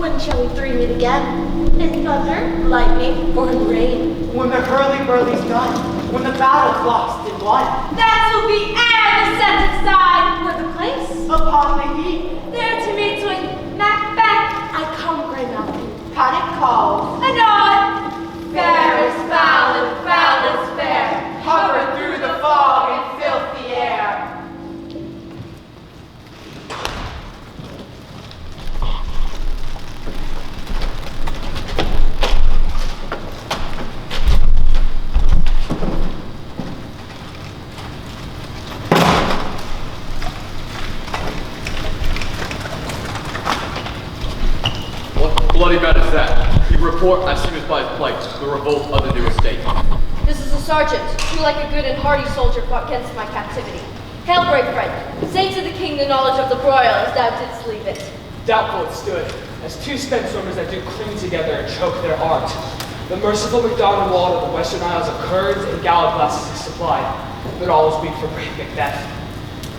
When shall we three meet again? In thunder, lightning, or in rain? When the hurly-burly's done, when the battle's lost and won. That will be ere the set aside For the place? Upon the heath, there to meet with Macbeth. I come, Grey Mountain. panic calls, And on, fair is foul and foul is fair, hover through the fog and filthy air. Bloody bad is that? You report as soon as by his plight, the revolt of the new estate. This is a sergeant, who like a good and hardy soldier fought against my captivity. Hail, brave friend, say to the king the knowledge of the broil as thou didst leave it. Doubtful it stood, as two spent swimmers that do cling together and choke their art. The merciful MacDonald walled of the western isles of curds and galley glasses he supplied, but all was weak for brave Macbeth.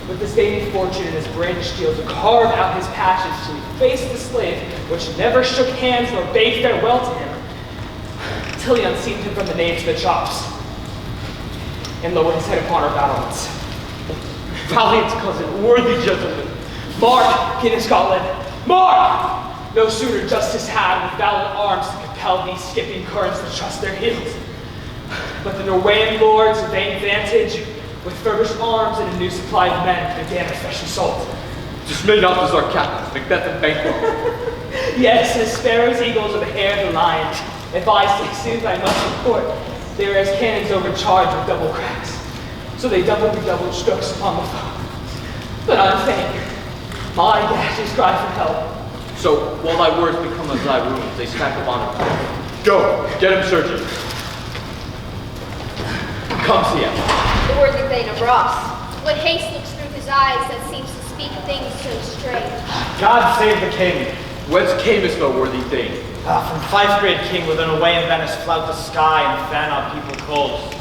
With disdaining fortune in his brandished steel to carve out his passions till he faced the slave, which never shook hands nor bade farewell to him, till he unseamed him from the naves of the chops, and lowered his head upon our battlements. Valiant cousin, worthy gentlemen, mark, king of Scotland, mark! No sooner justice had with valiant arms to compel these skipping currents to trust their heels, but the Norwegian lords of vain vantage, with furbished arms and a new supply of men, the damage freshly sold. Dismay not as our captains, Macbeth and Banquo. Yes, as sparrows, eagles, or the hare of the lion. If I say sooth, I must report, they are as cannons overcharged with double cracks. So they redoubled strokes upon the foe. But unfeigned, my dashes cry for help. So, while thy words become as thy wounds, they stack upon him. Go, get him surgeon. Come see him. The worthy Thane of Ross. What haste looks through his eyes that seems to speak things so strange. God save the king. Whence camest thou, worthy thing? From Fife-grade king within away in Venice flout the sky and fan our people cold.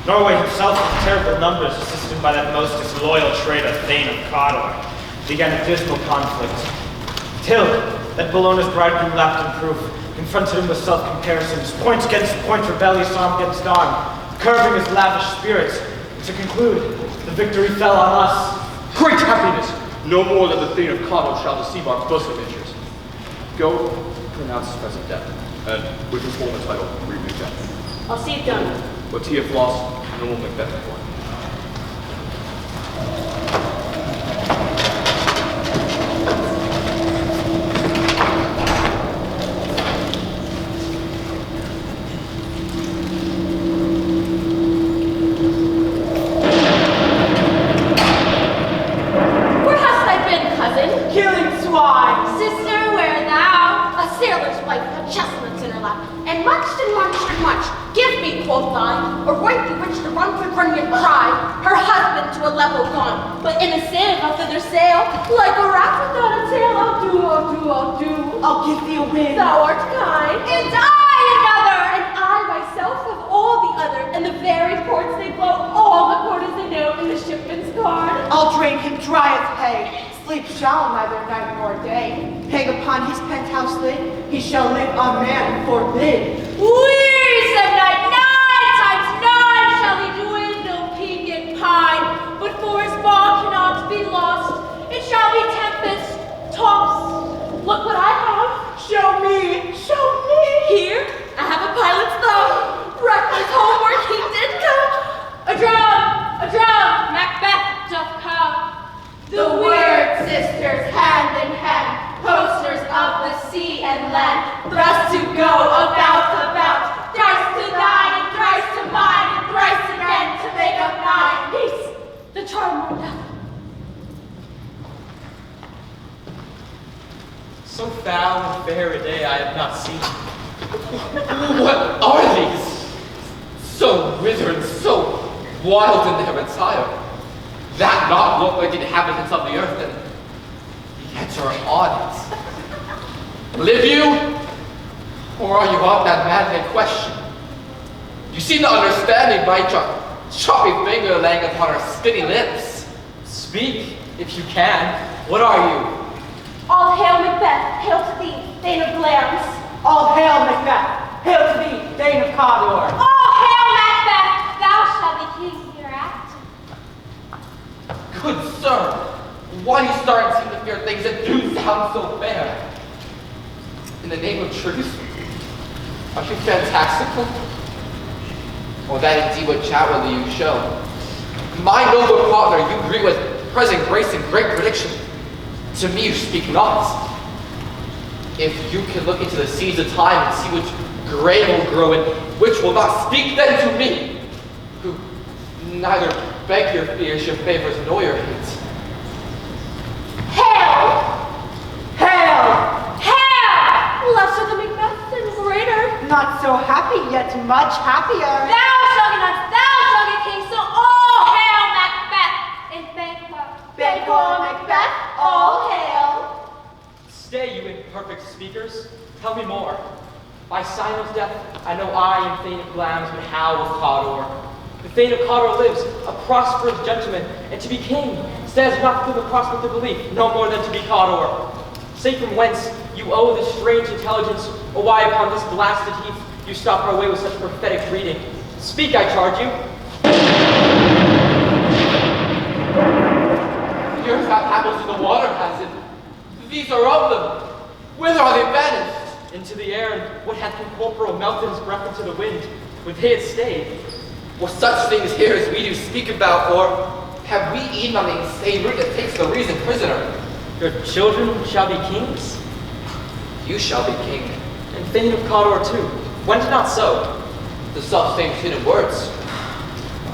Norway himself with terrible numbers, assisted by that most disloyal traitor, Thane of Cawdor, began a dismal conflict. Till that Bellona's bridegroom lapped in proof, confronted him with self-comparisons, point against point, rebellious arm against arm, curbing his lavish spirits. To conclude, the victory fell on us. Great happiness! No more than the Thane of Cawdor shall deceive our bosom injures. Go, pronounce his present death, and with his former title, read Macbeth. I'll see it done. What he hath lost, no will Macbeth have won. killing swine. Sister, where thou? A sailor's wife had chestnuts in her lap, and munched and munched and munched. Give me, quoth I, a right through which to run quick run yet cry. Her husband to a level gone, but in a sieve I'll thither sail. Like a rat without a tail, I'll do, I'll do, I'll do. I'll give thee a wind. Thou art kind. And I another! And I myself have all the other, and the very ports they blow, all the quarters they know in the shipman's guard. I'll drain him dry as hay. Sleep shall neither night nor day. Hang upon his penthouse lid, he shall live a man forbid. Wearisome night, 9 times 9 shall he dwindle, peak and pine, but for his ball cannot be lost. It shall be tempest, tops. Look what I have. Show me, show me. Here, I have a pilot's thumb. Reckless homeward he did come. A drum, Macbeth doth come. The word, sisters, hand in hand, posters of the sea and land, thrust to go about, thrice to thine and thrice to mine, and thrice again to make up 9. Peace, the charm worn down. So foul and fair a day I have not seen. What are these? So withered, so wild in their attire. That not look like inhabitants of the earth, and yet are audience. Live you? Or are you of that maddening question? You seem to understand me by your choppy finger laying upon her skinny lips. Speak, if you can. What are you? All hail Macbeth, hail to thee, Thane of things that do sound so fair. In the name of truth, are you fantastical? Or that indeed what chatterly you show? My noble partner, you agree with present grace and great prediction. To me you speak not. If you can look into the seeds of time and see which grain will grow and which will not, speak then to me, who neither beg your fears, your favors, nor your hates. Hail! Hail! Hail! Lesser than Macbeth and greater. Not so happy, yet much happier. Thou shalt get nuts, thou shalt get king, so all hail Macbeth and Banquo. Banquo Macbeth, all hail. Stay, you imperfect speakers. Tell me more. By Simon's death, I know I am Thane of Glamis would howl with Cawdor. The Thane of Cawdor lives, a prosperous gentleman, and to be king stands not through the prospect of belief, no more than to be Cawdor. Say from whence you owe this strange intelligence, or why upon this blasted heath you stop our way with such prophetic reading. Speak, I charge you. The earth hath apples in the water has it. These are of them. Whither are they vanished? Into the air, and what hath incorporeal melted his breath into the wind? Would they had stayed? Will such things here as we do speak about, or have we eaten on the insane root that takes the reason prisoner? Your children shall be kings, You shall be king. and Thane of Cawdor too. When did not so? The self-same hidden words.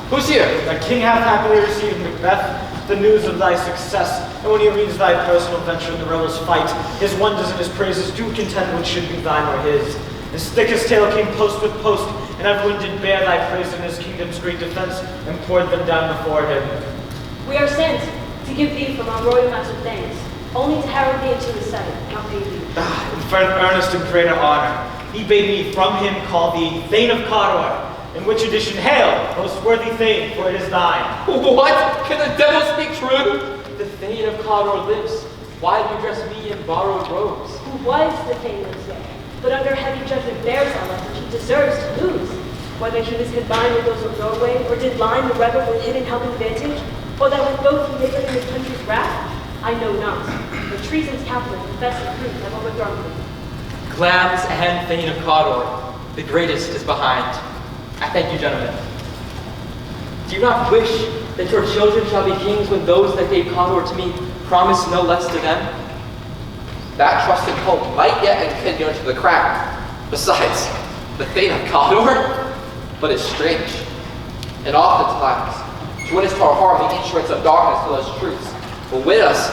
Who's here? The king hath happily received, Macbeth, the news of thy success, and when he reads thy personal venture in the rebels' fight, his wonders and his praises do contend what should be thine or his. His thickest tale came post with post, and everyone did bear thy praise in his kingdom's great defense, and poured them down before him. We are sent to give thee from our royal master thanks, only to herald thee into the Senate, not pay thee. In further earnest and greater honor, he bade me from him call thee Thane of Cawdor, in which edition hail, most worthy Thane, for it is thine. What? Can the devil speak true? The Thane of Cawdor lives. Why do you dress me in borrowed robes? Who was the Thane of Zay, but under heavy judgment bears our life which he deserves to lose. Whether he was combined with those of Norway, or did line the rebel with hidden help and advantage, or that with both he made his country's wrath, I know not. But treason's capital, confess and proof have overthrown me. Glamis and Thane of Cawdor, the greatest is behind. I thank you, gentlemen. Do you not wish that your children shall be kings when those that gave Cawdor to me promised no less to them? That trusted hope might yet continue into the crack. Besides, the Thane of Cawdor? But it's strange. And oftentimes, to win us to our harm, the insurance of darkness to those truths, will win us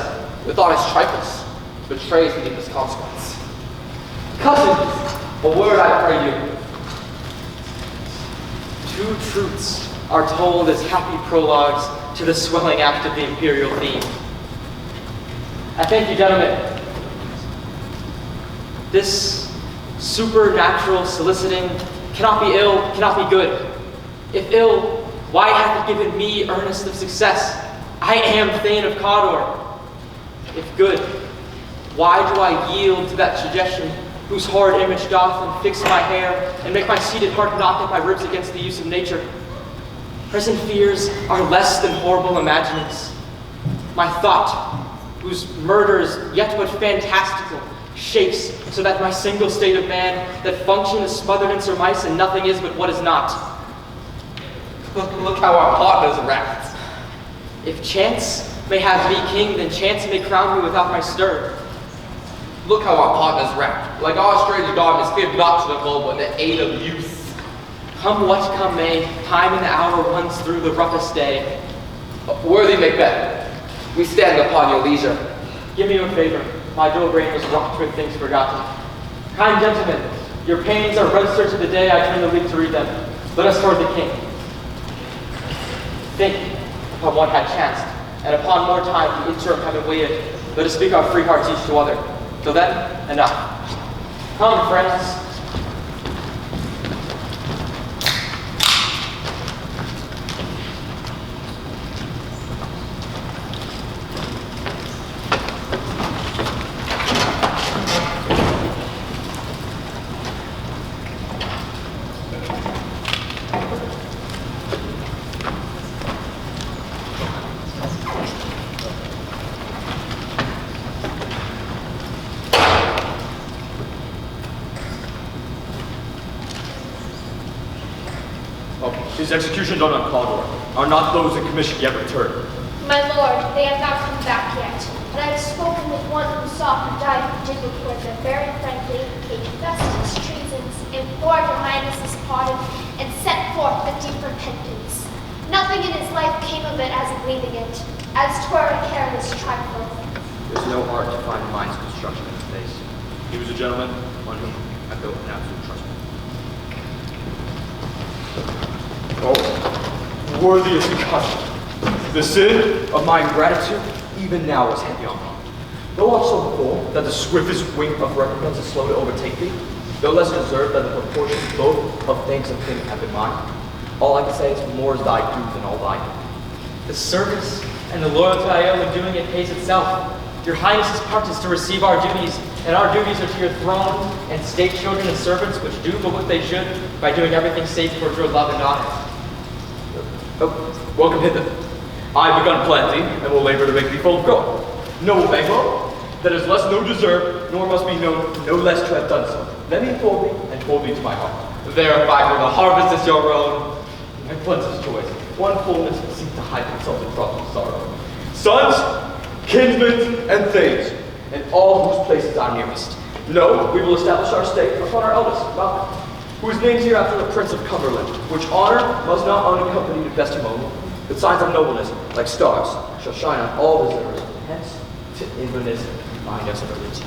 with honest trifles, betrays the deepest consequence. Cousins, a word I pray you. Two truths are told as happy prologues to the swelling act of the imperial theme. I thank you, gentlemen. This supernatural soliciting cannot be ill, cannot be good. If ill, why hath it given me earnest of success? I am Thane of Cawdor. If good, why do I yield to that suggestion whose horrid image doth unfix my hair and make my seated heart knock at my ribs against the use of nature? Present fears are less than horrible imaginings. My thought, whose murder is yet but fantastical, shakes so that my single state of man, that function is smothered in surmise and nothing is but what is not. Look how our partners racked. If chance may have me king, then chance may crown me without my stir. Look how our partners racked. Like our strange darkness, feared not to the mobile in the aid of use. Come what come may, time and the hour runs through the roughest day. Worthy Macbeth, we stand upon your leisure. Give me your favor. My dull brain was rocked with things forgotten. Kind gentlemen, your pains are registered to the day I turn the leaf to read them. Let us toward the king. Think upon what had chanced, and upon more time the interim having waited, let us speak our free hearts each to other. Till then, enough. Come, friends. His executions on Cawdor are not those in commission yet returned. My lord, they have not come back yet, but I have spoken with one who saw him die who did report them very frankly, they confessed his treasons, implored your highness's pardon, and set forth a deep repentance. Nothing in his life came of it as breathing it, as 'twere a careless trifle. There's no art to find the mind's construction in his face. He was a gentleman on whom I built an absolute trust. Oh, worthiest custom. The sin of my ingratitude even now is heavy on me. Thou art so full that the swiftest wing of recompense is slow to overtake thee, though less deserved than the proportions both of thanks and payment have been mine. All I can say is more is thy due than all thine. The service and the loyalty I owe in doing it pays itself. Your Highness's part is to receive our duties, and our duties are to your throne and state children and servants which do but what they should by doing everything safe for your love and honor. Oh, welcome hither. I've begun planting and will labor to make thee full of gold. Noble Banquo, that is less no deserved, nor must be known no less to have done so. Let me fold thee and fold thee to my heart. Verify for the harvest is your own. My cleansest choice, one fullness seek to hide themselves in trouble and sorrow. Sons, kinsmen, and thanes, and all whose places are nearest. No, we will establish our state upon our eldest, Malcolm, who is named here after the Prince of Cumberland, which honor must not unaccompany the testimony. The signs of nobleness, like stars, shall shine on all visitors. Hence, to Inverness bind us at liberty.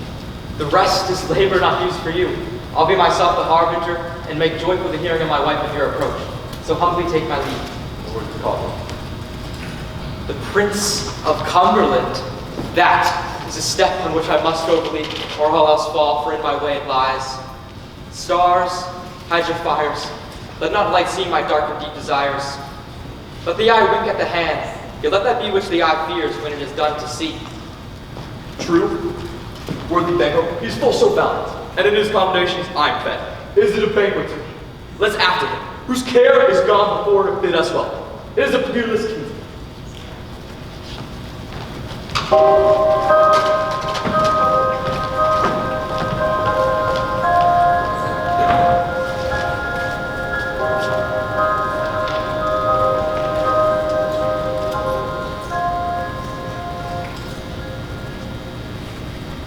The rest is labor not used for you. I'll be myself the harbinger and make joyful the hearing of my wife of your approach. So humbly take my leave. The word to call him. The Prince of Cumberland. That is a step on which I must go believe, or all else fall, for in my way it lies. Stars, hide your fires. Let not light see my dark and deep desires. Let the eye wink at the hand, yet let that be which the eye fears when it is done to see. True, worthy Banquo, he is full so valiant, and in his commendations I'm fed. Is it a banquet to me? Let's after him, whose care is gone before to bid us welcome. It is a peerless kingdom.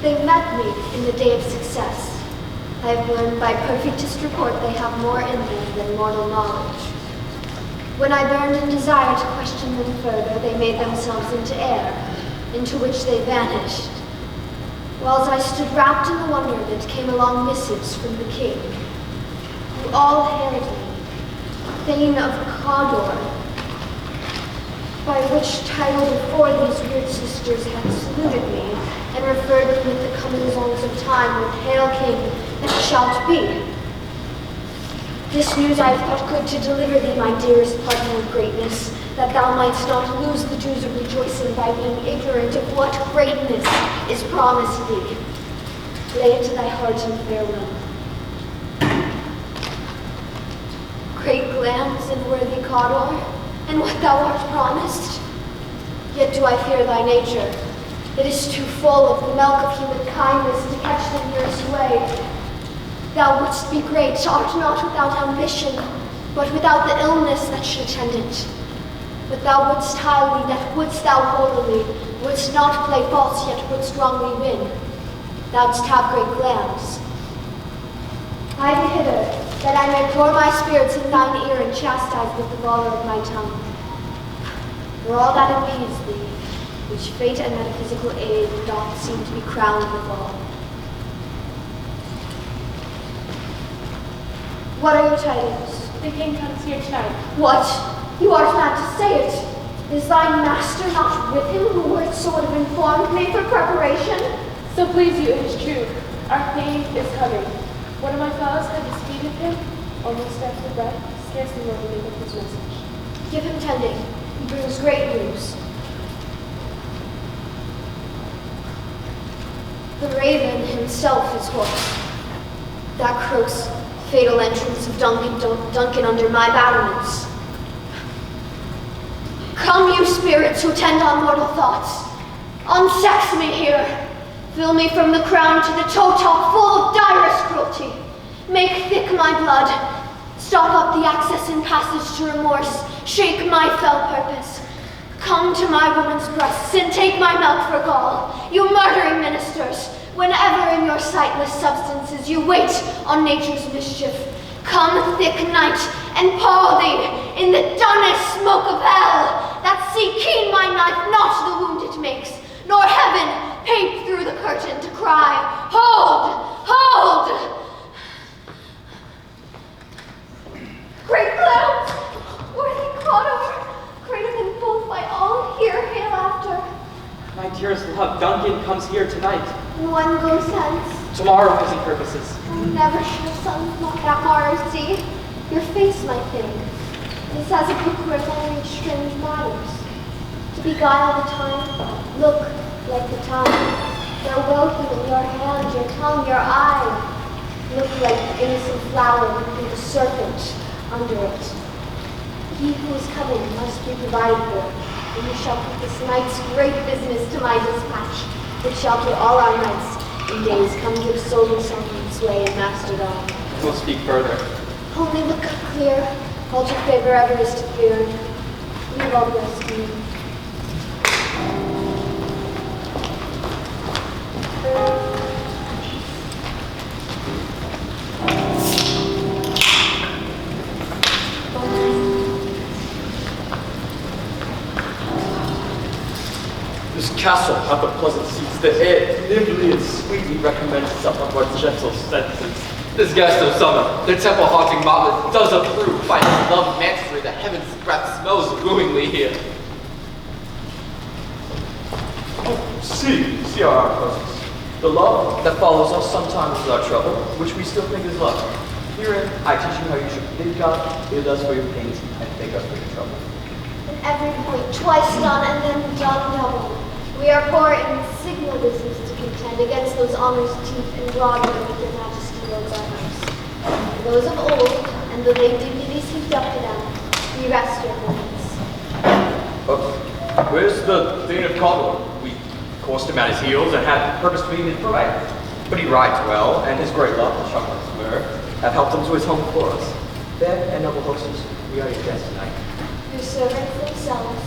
They met me in the day of success. I have learned by perfectest report they have more in them than mortal knowledge. When I burned in desire to question them further, they made themselves into air, into which they vanished. Whilst I stood wrapped in the wonder that came along missives from the king, who all hailed me, Thane of Cawdor, by which title before these weird sisters had saluted me, and referred me with the coming songs of time with Hail King, and shalt be. This news I thought good to deliver thee, my dearest partner of greatness, that thou mightst not lose the dues of rejoicing by being ignorant of what greatness is promised thee. Lay it to thy heart in farewell. Great lands and worthy Cawdor, and what thou art promised. Yet do I fear thy nature. It is too full of the milk of human kindness to catch the nearest way. Thou wouldst be great, art not without ambition, but without the illness that should attend it. But thou wouldst highly, that wouldst thou holily, wouldst not play false, yet wouldst wrongly win. Thou'dst have great lands. I be hither, that I may pour my spirits in thine ear and chastise with the valor of my tongue. For all that impedes thee, which fate and metaphysical aid doth seem to be crowned withal. What are your tidings? The king comes here tonight. What? You art mad to say it. Is thine master not with him, who wert so would have informed me for preparation? So please you, it is true. Our thane is coming. One of my fellows had to speak with him, almost after breath, scarcely more than with his message. Give him tending. He brings great news. The raven himself is hoarse. That croaks fatal entrance of Duncan under my battlements. Come, you spirits who tend on mortal thoughts. Unsex me here. Fill me from the crown to the toe top full of direst cruelty. Make thick my blood. Stop block up the access and passage to remorse, shake my fell purpose. Come to my woman's breasts and take my milk for gall, you murdering ministers. Whenever in your sightless substances you wait on nature's mischief, come thick night and pall thee in the dunnest smoke of hell, that see keen my knife not the wound it makes, nor heaven peep through the curtain to cry, hold, hold! Great clouds, worthy Cawdor, greater than both by all here hereafter. My dearest love, Duncan comes here tonight. And one goes hence. Tomorrow has he purposes. I never should have sung that martyr see. Your face, my thing, is as a book where men read strange matters. To beguile the time, look like the time. Your welcome in your hand, your tongue, your eye. Look like the innocent flower with the serpent under it. He who is coming must be provided for, and you shall put this night's great business to my dispatch, which shall through all our nights and days come give soul and sovereign sway and masterdom. We'll speak further. Only look up clear, hold your favor ever is to fear. Leave all the rest to me. This castle hath the pleasant seats, the air nimbly and sweetly recommends itself upon gentle senses. This guest of summer, the temple-haunting motley, does approve by his love mastery the heaven's breath smells wooingly here. See our presence. The love that follows us sometimes is our trouble, which we still think is love. Herein, I teach you how you should bid God, bid us for your pains, and thank us for your trouble. In every point, twice done and then done double. We are poor in signal business to contend against those honors deep and broad with your majesty loads our house. And those of old, and the late dignities heaped up to them, we rest your hands. Where's the Thane of Cawdor? We coursed him at his heels and had purpose to be his bride. But he rides well, and his great love, the Charlotte's myrrh, have helped him to his home before us. Fair and noble hostess, we are your guests tonight. Your servants themselves,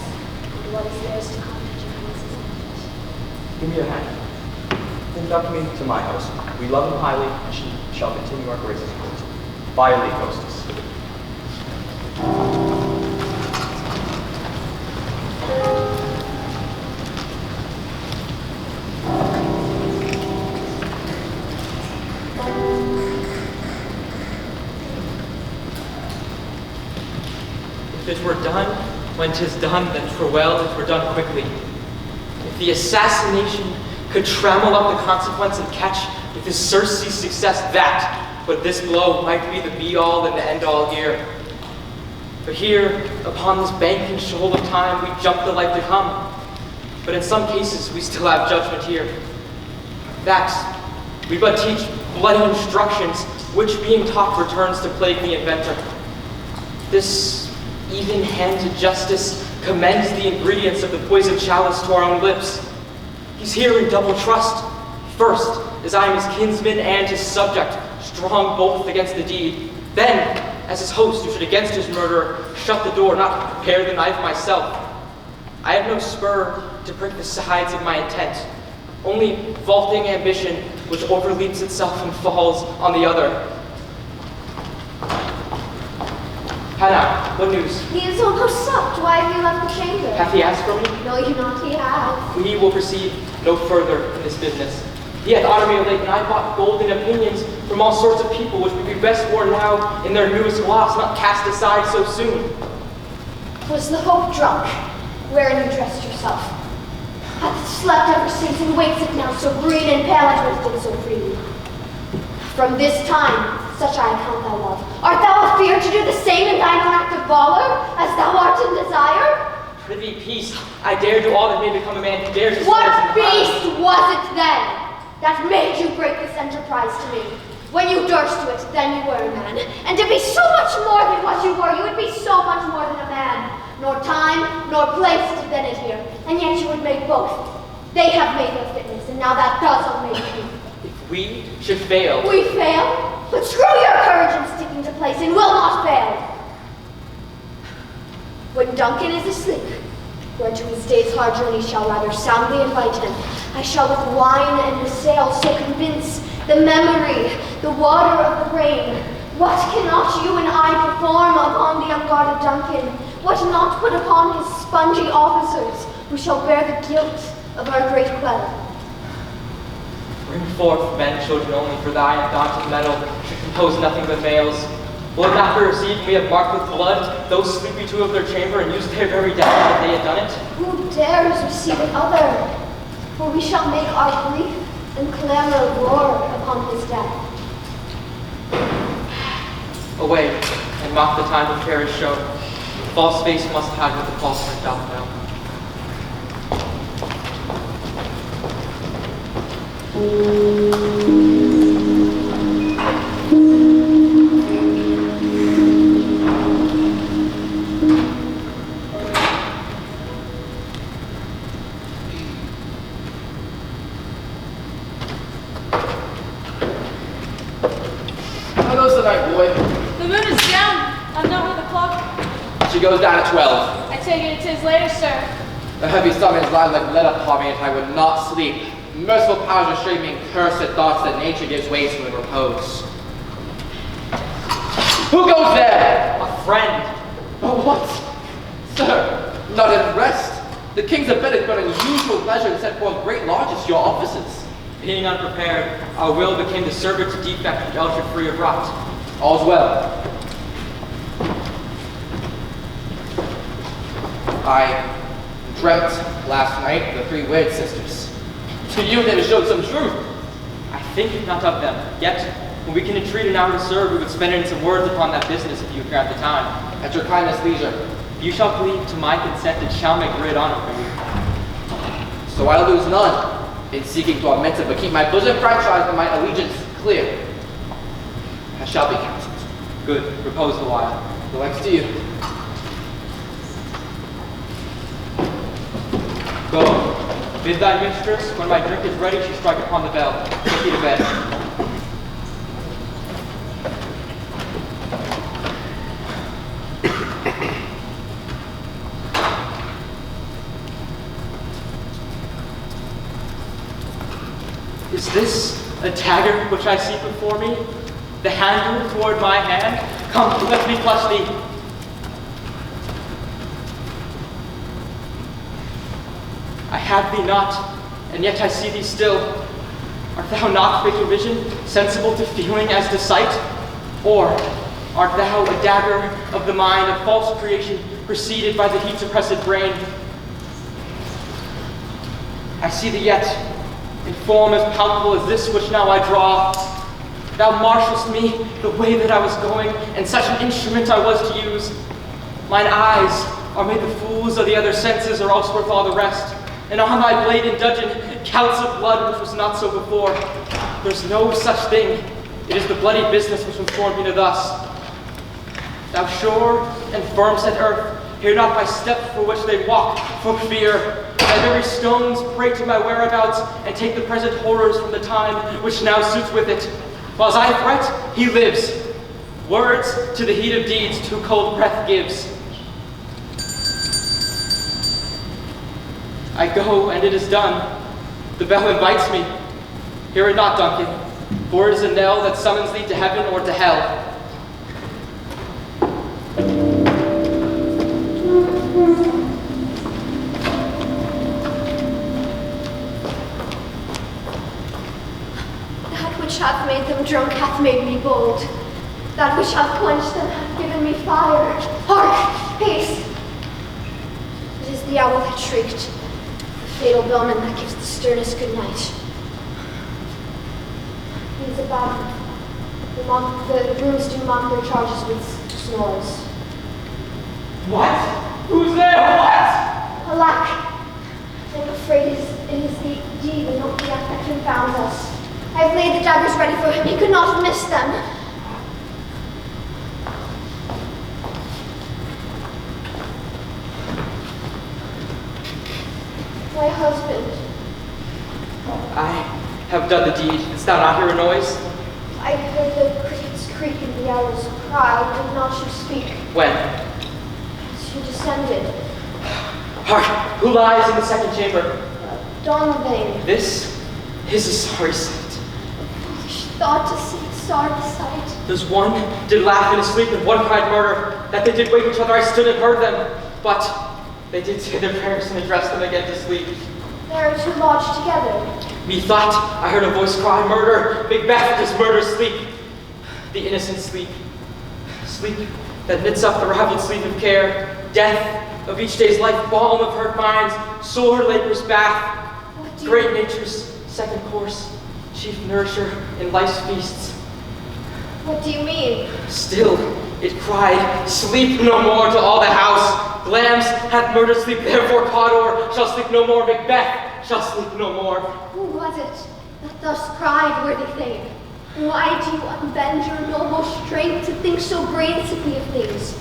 and what is theirs to come at your hands is ended. Give me your hand. Conduct me to my house. We love him highly, and she shall continue our graces towards him. By your leave, hostess. If it were done, when 'tis done, then 'twere well, if it were done quickly. If the assassination could trammel up the consequence and catch with his Circe's success that, but this blow might be the be-all and the end-all here. For here, upon this banking shoal of time, we jump the life to come. But in some cases, we still have judgment here. That, we but teach bloody instructions, which being taught returns to plague the inventor. This even-handed justice commends the ingredients of the poisoned chalice to our own lips. He's here in double trust. First, as I am his kinsman and his subject, strong both against the deed. Then, as his host who should against his murderer shut the door, not prepare the knife myself. I have no spur to prick the sides of my intent, only vaulting ambition which overleaps itself and falls on the other. Hannah, what news? He is almost supped. Why have you left the chamber? Hath he asked for me? No, you not, he has. We will proceed no further in this business. He hath honored me of late, and I bought golden opinions from all sorts of people, which would be best worn now in their newest gloss, not cast aside so soon. Was the hope drunk, wherein you dressed yourself? Hath slept ever since, and wakes it now so green and pale and twisted so freely? From this time, such I account thy love. Art thou afeard to do the same in thine own act of valor, as thou art in desire? Prithee, peace. I dare do all that may become a man who dares his What words in the beast was it then that made you break this enterprise to me? When you durst do it, then you were a man. And to be so much more than what you were, you would be so much more than a man. Nor time, nor place did then adhere, and yet you would make both. They have made their fitness, and now that does unmake you. If we should fail, We fail? But screw your courage in sticking to place and will not fail. When Duncan is asleep, whereto his day's hard journey shall rather soundly invite him, I shall with wine and the sail so convince the memory, the water of the brain. What cannot you and I perform upon the unguarded Duncan? What not put upon his spongy officers, who shall bear the guilt of our great quell? Bring forth men, children only, for thy undaunted metal should compose nothing but males. Will it not be received, we have marked with blood those sleepy two of their chamber, and used their very death that they had done it? Who dares receive another? For we shall make our grief and clamor roar upon his death. Away, and mock the time of fairest show. False face must hide what the false heart doth know. How goes the night, boy? The moon is down. I'm not with the clock. She goes down at 12. I take it it is later, sir. The heavy summons lie like lead upon me if I would not sleep. Merciful powers restrain me and cursed thoughts that nature gives way to in repose. Who goes there? A friend. Oh, what? Sir, not in rest. The king's abetted but unusual pleasure and sent forth great largesse to your offices. Being unprepared, our will became the servant to defect and elder free of rot. All's well. I dreamt last night the three weird sisters. To you they showed some truth. I think not of them. Yet, when we can entreat an hour to serve, we would spend it in some words upon that business if you grant the time. At your kindness leisure. You shall plead to my consent and shall make great honor for you. So I lose none in seeking to augment it, but keep my bosom franchise and my allegiance clear. I shall be counseled. Good. Repose the while. The likes to you. Go. Bid thy mistress, when my drink is ready, she strike upon the bell. Take thee to bed. Is this a dagger which I see before me? The handle toward my hand? Come, let me clutch thee. I have thee not, and yet I see thee still. Art thou not fatal vision, sensible to feeling as to sight? Or art thou a dagger of the mind, a false creation, preceded by the heat-suppressed brain? I see thee yet, in form as palpable as this which now I draw. Thou marshalst me the way that I was going, and such an instrument I was to use. Mine eyes are made the fools of the other senses, or else worth all the rest. And on thy blade in dudgeon, counts of blood which was not so before. There's no such thing. It is the bloody business which informed me to thus. Thou sure and firm set earth, hear not my step for which they walk, for fear. Thy very stones pray to my whereabouts, and take the present horrors from the time which now suits with it. While I threat, he lives. Words to the heat of deeds too cold breath gives. I go, and it is done. The bell invites me. Hear it not, Duncan, for it is a knell that summons thee to heaven or to hell. That which hath made them drunk hath made me bold. That which hath quenched them hath given me fire. Hark! Haste! It is the owl that shrieked. Fatal bellman that gives the sternest good night. He is a bad one. The grooms do mock their charges with snores. What? Who's there? What? Alack! I'm afraid it is the deed and not the act that confounds us. I have laid the daggers ready for him. He could not have missed them. My husband. I have done the deed. Didst thou not hear a noise? I heard the creak creak and the owls cry, did not you speak? When? As you descended. Hark! Who lies in the second chamber? Donovan. This is a sorry sight. Foolish thought to see a sorry sight. There's one did laugh in his sleep, and one cried murder. That they did wake each other, I stood and heard them. But they did say their prayers and addressed them again to sleep. There are two lodged together. Methought I heard a voice cry, murder! Macbeth does murder sleep. The innocent sleep. Sleep that knits up the raveled sleep of care. Death of each day's life, balm of hurt minds, sore labor's bath. Great nature's second course, chief nourisher in life's feasts. What do you mean? Still, it cried, sleep no more to all the house. Glamis hath murdered sleep, therefore Cawdor shall sleep no more. Macbeth shall sleep no more. Who was it that thus cried, worthy thane? Why do you unbend your noble strength to think so brainsickly of things?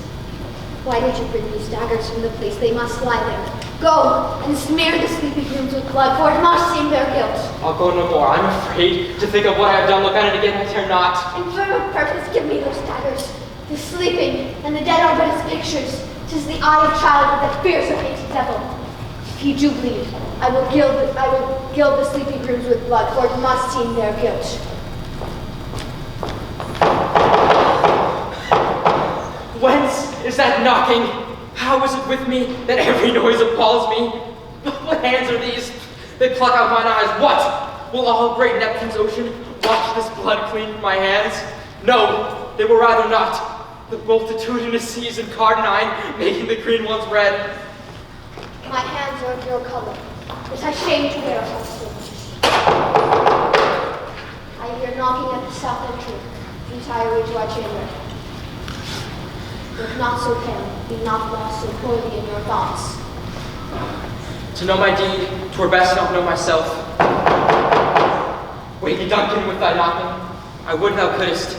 Why did you bring these daggers from the place they must lie there? Go and smear the sleeping rooms with blood, for it must seem their guilt. I'll go no more. I'm afraid to think of what I have done. Look at it again, I dare not. In firm of purpose, give me those daggers. The sleeping and the dead are but as pictures. 'Tis the eye of childhood that fears a hated devil. If you do bleed, I will gild the sleeping rooms with blood, for it must seem their guilt. Whence is that knocking? How is it with me that every noise appalls me? What hands are these? They pluck out mine eyes. What? Will all great Neptune's ocean wash this blood clean from my hands? No, they will rather not. The multitudinous seas in Cardinine, making the green ones red. My hands are of your color, but I shame to wear such things. I hear knocking at the south entry. Retire into our chamber. Look not so pale, be not lost so poorly in your thoughts. To know my deed, 'twere best not know myself. Wake me, Duncan, with thy knocking. I would thou couldst.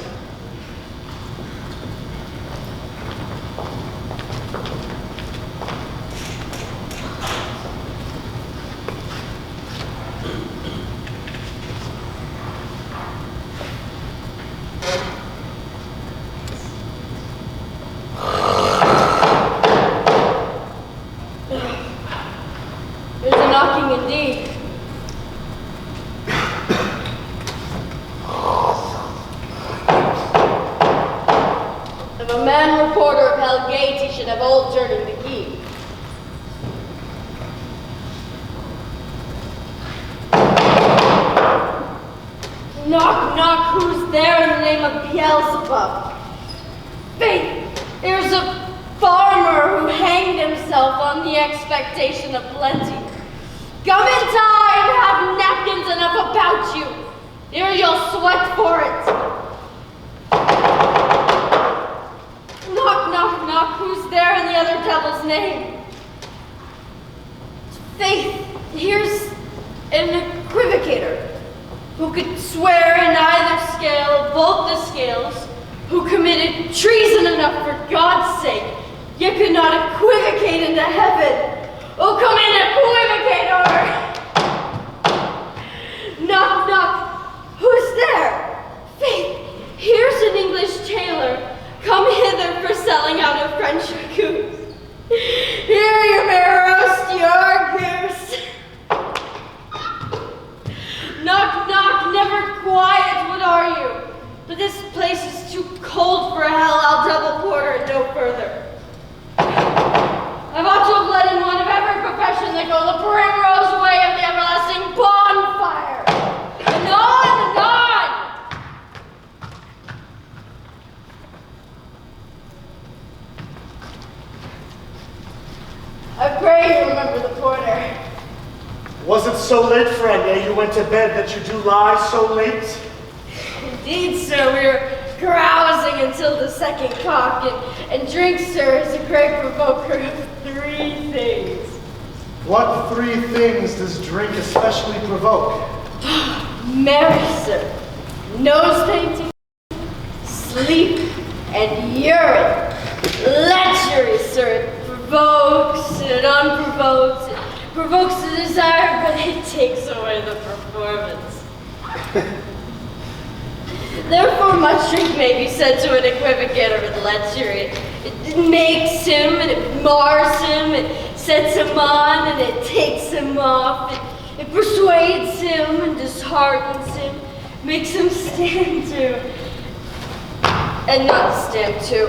There's a knocking indeed. If a man reporter of Hell Gate, he should have old turning the key. Knock, knock, who's there in the name of Beelzebub? Faith, there's a farmer who hanged himself on the expectation of plenty. Come in time, have napkins enough about you. Here you'll sweat for it. Knock, knock, knock, who's there in the other devil's name? Faith, here's an equivocator who could swear in either scale of both the scales, who committed treason enough for God's sake, yet could not equivocate into heaven. Oh, come in, equivocator! Knock, knock, who's there? Faith, here's an English tailor, come hither for selling out a French goose. Here you may roast your goose. Knock, knock, never quiet, what are you? But this place is too cold for hell, I'll double quarter and no further. I've ought to have let in one of every profession that go the primrose way of the everlasting bonfire. And on and on! I pray you remember the porter. Was it so late, friend, ere you went to bed, that you do lie so late? Indeed, sir, we were carousing until the second cock, and drink, sir, is a great provoker of 3 things. What 3 things does drink especially provoke? Marry, sir, nose painting, sleep, and urine. Lechery, sir, it provokes and unprovokes. It provokes the desire, but it takes away the performance. Therefore, much drink may be said to an equivocator with lechery. It makes him, and it mars him, it sets him on, and it takes him off. It persuades him and disheartens him, makes him stand to, and not stand to.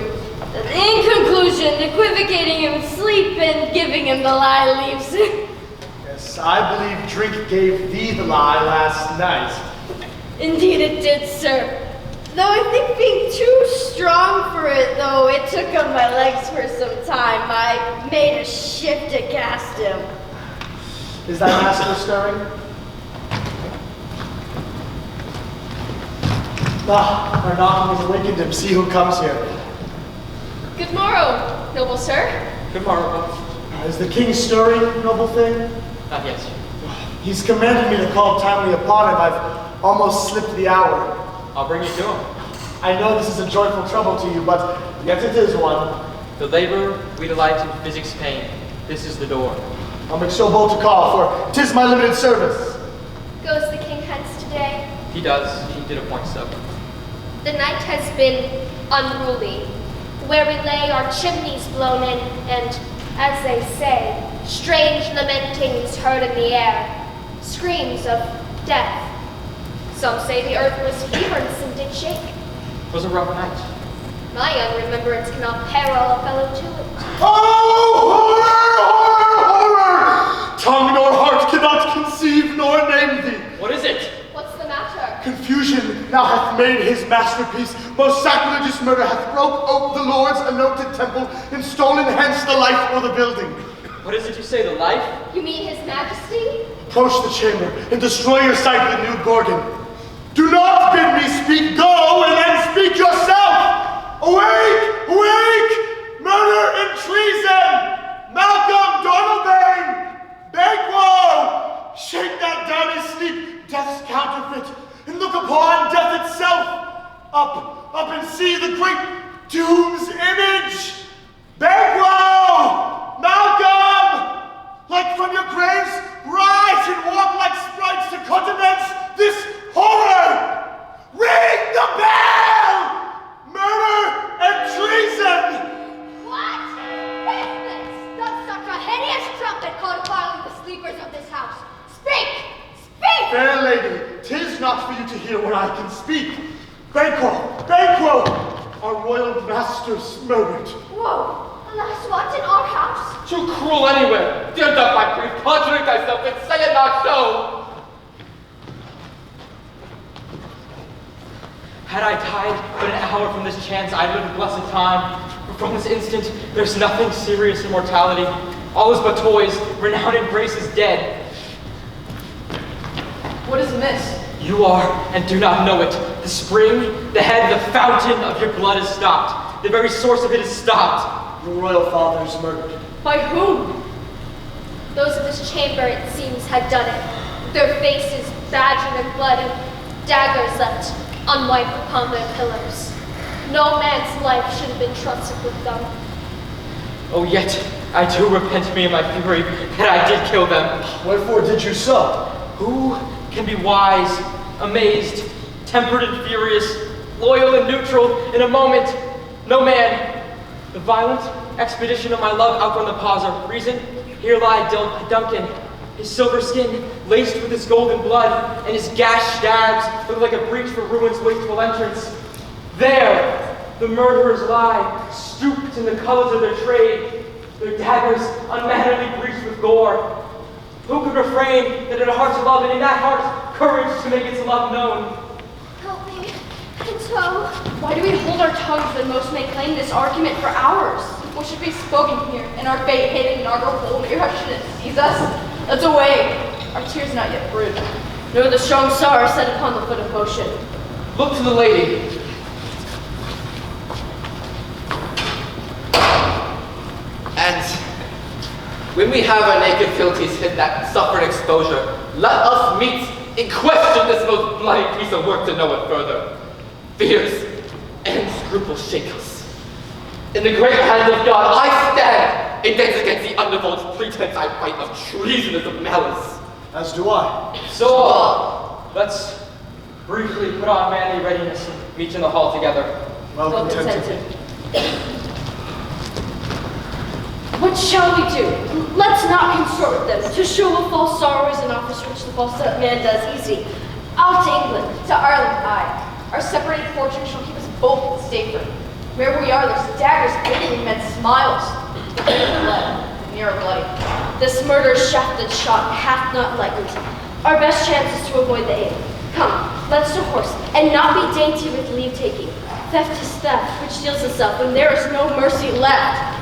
In conclusion, equivocating him sleep and giving him the lie leaves him. Yes, I believe drink gave thee the lie last night. Indeed it did, sir. Though I think being too strong for it, though it took on my legs for some time, I made a shift to cast him. Is thy master stirring? Ah, our knocking has awakened him. See who comes here. Good morrow, noble sir. Good morrow. Is the king stirring, noble thing? Not yet. He's commanded me to call timely upon him. I've almost slipped the hour. I'll bring you to him. I know this is a joyful trouble to you, but yet it is one. The labor we delight in physics pain. This is the door. I'll make so bold to call, for 'tis my limited service. Goes the king hence today? He does. He did appoint so. The night has been unruly. Where we lay, our chimneys blown in, and, as they say, strange lamentings heard in the air. Screams of death. Some say the earth was fevered and did shake. It was a rough night. My young remembrance cannot peril a fellow to it. Oh, horror, horror! Tongue nor heart cannot conceive nor name thee. What is it? What's the matter? Confusion now hath made his masterpiece. Most sacrilegious murder hath broke ope the Lord's anointed temple and stolen hence the life or the building. What is it you say, the life? You mean his majesty? Approach the chamber and destroy your sight of the new Gorgon. Do not bid me speak, go and then speak yourself! Awake! Awake! Murder and treason! Malcolm Donalbain! Banquo! Shake that downy sleep, death's counterfeit, and look upon death itself! Up and see the great doom's image! Banquo! Malcolm! Like from your graves, rise and walk like sprites to countenance this horror! Ring the bell! Murder and treason! What? Business! Does such a hideous trumpet call calling the sleepers of this house? Speak! Speak! Fair lady, 'tis not for you to hear what I can speak. Banquo! Banquo! Our royal master's murdered. Whoa! Alas, what in our house? Too cruel anywhere. Dear doth my priest, contradict thyself and say it not so. Had I died but an hour from this chance, I'd live a blessed time. For from this instant, there's nothing serious in mortality. All is but toys, renowned grace is dead. What is amiss? You are, and do not know it. The spring, the head, the fountain of your blood is stopped. The very source of it is stopped. Your royal father is murdered. By whom? Those of this chamber, it seems, had done it. Their faces badgered in blood and daggers left unwiped upon their pillars. No man's life should have been trusted with them. Oh, yet I do repent me in my fury that I did kill them. Wherefore did you so? Who can be wise, amazed, tempered and furious, loyal and neutral in a moment? No man. The violent expedition of my love outrun the pause of reason. Here lie Duncan, his silver skin laced with his golden blood, and his gashed stabs look like a breach for ruin's wasteful entrance. There, the murderers lie, stooped in the colors of their trade, their daggers unmannerly breached with gore. Who could refrain that in a heart's love, and in that heart, courage to make its love known? Help me. And so, Why do we hold our tongues when most may claim this argument for hours? What should be spoken here, and our fate hidden in our hole, mere hush shouldn't seize us? Let's away. Our tears not yet brewed, nor the strong sorrow set upon the foot of motion. Look to the lady. And when we have our naked fealties hid that suffered exposure, let us meet and question this most bloody piece of work to know it further. Fears and scruples shake us. In the great hand of God, I stand against the undivulged pretense I fight of treasonous malice. As do I. So, let's briefly put on manly readiness and meet in the hall together. Well contented. What shall we do? Let's not consort with them. To show a false sorrow is an office which the false man does easy. Out to England, to Ireland, aye. Our separated fortune shall keep us both safer. Where we are, there's daggers blinking men's smiles. The nearer bloody. This murder's shafted shot hath not lightened. Our best chance is to avoid the aim. Come, let's to horse, and not be dainty with leave-taking. Theft is theft, which steals itself when there is no mercy left.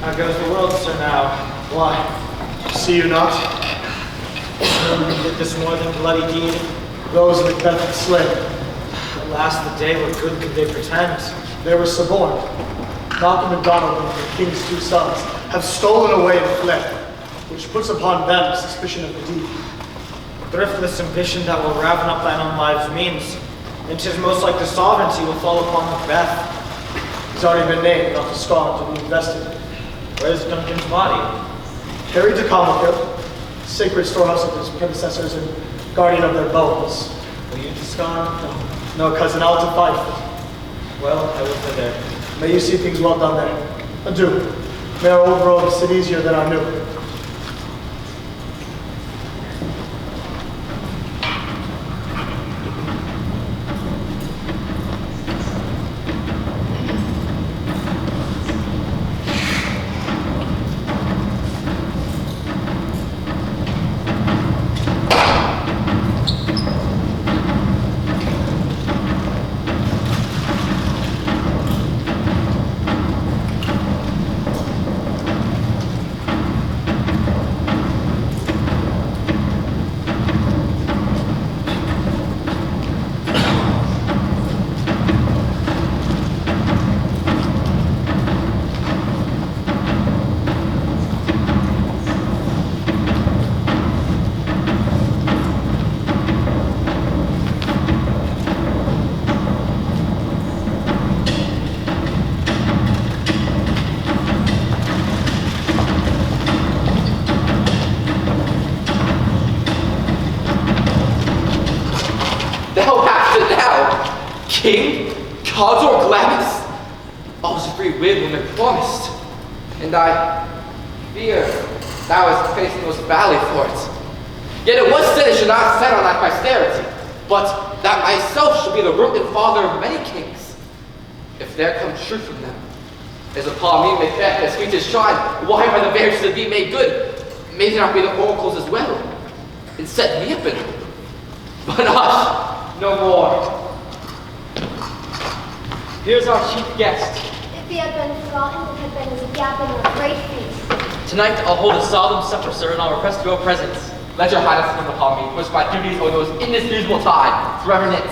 How goes the world, sir, now? Why? See you not? You did this more than bloody deed. Those Macbeth had slain. Alas, the day, what good could they pretend? They were suborned. Malcolm and Donald, the king's two sons, have stolen away and fled, which puts upon them suspicion of the deed. Thriftless ambition that will raven up thine own lives means, and 'tis most like the sovereignty will fall upon Macbeth. He's already been named, not to Scotland, to be invested. Where's Duncan's body? Carried to Commonfield, sacred storehouse of his predecessors and guardian of their bones. Will you to Scotland? No, cousin, I'll to Fife. Well, I will go there. May you see things well done there. Adieu. May our old road sit easier than our new. King, Cawdor Glamis, all's free will when they're promised, and I fear thou hast faced most valley for it. Yet it was said it should not set on thy posterity, but that myself should be the root and father of many kings. If there come truth from them, as upon me Macbeth as features shine, why by the marriage to be made good, may there not be the oracles as well, and set me up in it. But hush, no more. Here's our chief guest. If he had been forgotten, it had been as a gathering of a great feast. Tonight I'll hold a solemn supper, sir, and I'll request your presence. Let your highness come upon me, which my duties owe those indisputable tide, forever knit.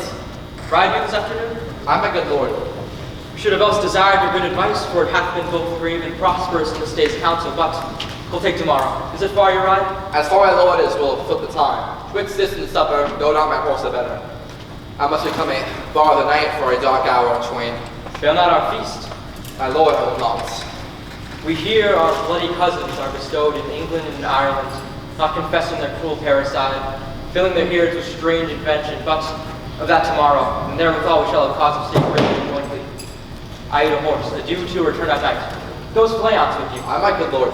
Ride you this afternoon? Aye, my good lord. We should have else desired your good advice, for it hath been both brave and prosperous in this day's council, but we'll take tomorrow. Is it far your ride? As far as lord is, we'll flip the time. Twixt this and supper, go down my horse the better. I must become a bar the night for a dark hour or twain. Fail not our feast. My lord, I will not. We hear our bloody cousins are bestowed in England and in Ireland, not confessing their cruel parricide, filling their ears with strange invention, but of that tomorrow, and therewithal we shall have cause of state greatly jointly. I eat a horse, adieu to return at night. Those flayons with you. Aye, my good lord.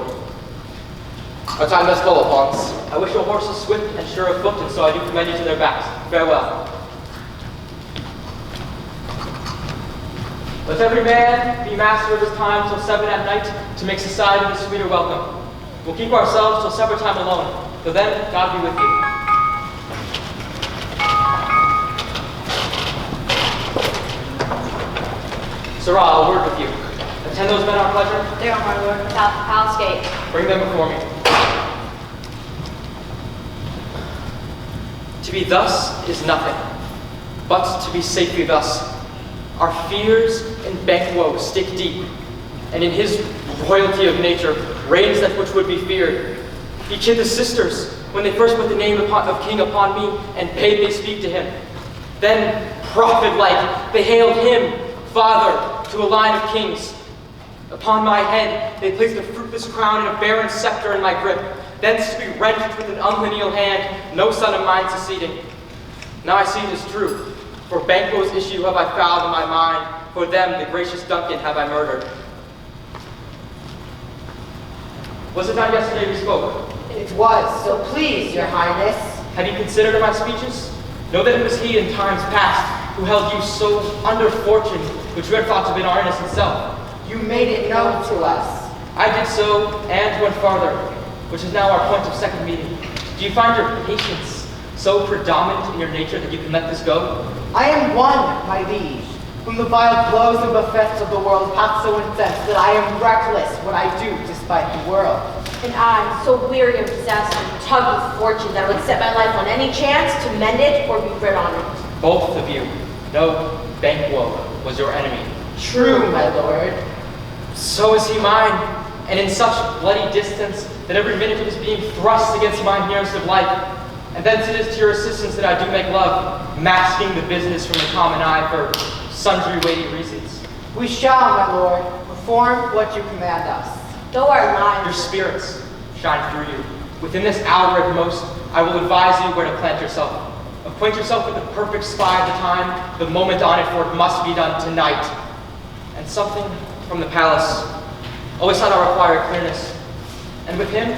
Our time does call upon us. I wish your horses swift and sure of foot, and so I do commend you to their backs. Farewell. Let every man be master of his time till 7 at night to make society a sweeter welcome. We'll keep ourselves till supper time alone. Till then, God be with you. Sirrah, a word with you. Attend those men our pleasure. They are, my lord, without the palace gate. Bring them before me. To be thus is nothing, but to be safely thus. Our fears and bank woes stick deep, and in his royalty of nature reigns that which would be feared. He chid the sisters when they first put the name of king upon me and bade me speak to him. Then, prophet-like, they hailed him, father, to a line of kings. Upon my head they placed a fruitless crown and a barren scepter in my grip, thence to be wrenched with an unlineal hand, no son of mine succeeding. Now I see it is true, for Banquo's issue have I found in my mind, for them the gracious Duncan have I murdered. Was it not yesterday we spoke? It was, so please, your highness. Have you considered my speeches? Know that it was he in times past who held you so under fortune, which you had thought to be our innocent self. You made it known to us. I did so, and went farther, which is now our point of second meeting. Do you find your patience so predominant in your nature that you can let this go? I am one, my liege, whom the vile blows and buffets of the world hath so incensed that I am reckless what I do despite the world. And I, so weary of disaster and tugged with fortune that I would set my life on any chance to mend it or be rid on it. Both of you know Banquo was your enemy. True, my lord. So is he mine, and in such bloody distance that every minute it is being thrust against mine nearest of life. And thence it is to your assistance that I do make love, masking the business from the common eye for sundry weighty reasons. We shall, my lord, perform what you command us. Though our lives... Your spirits shine through you. Within this hour at most, I will advise you where to plant yourself. Acquaint yourself with the perfect spy of the time, the moment on it, for it must be done tonight. And something from the palace. Always thought I require clearness. And with him,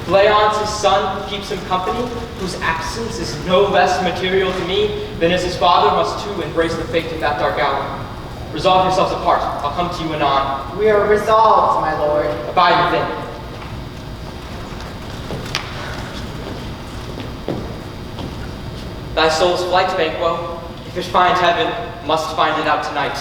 Leon's his son, who keeps him company, whose absence is no less material to me than as his father must too embrace the fate of that dark hour. Resolve yourselves apart. I'll come to you anon. We are resolved, my lord. Abide within. Thy soul's flight, Banquo, if it find heaven, must find it out tonight.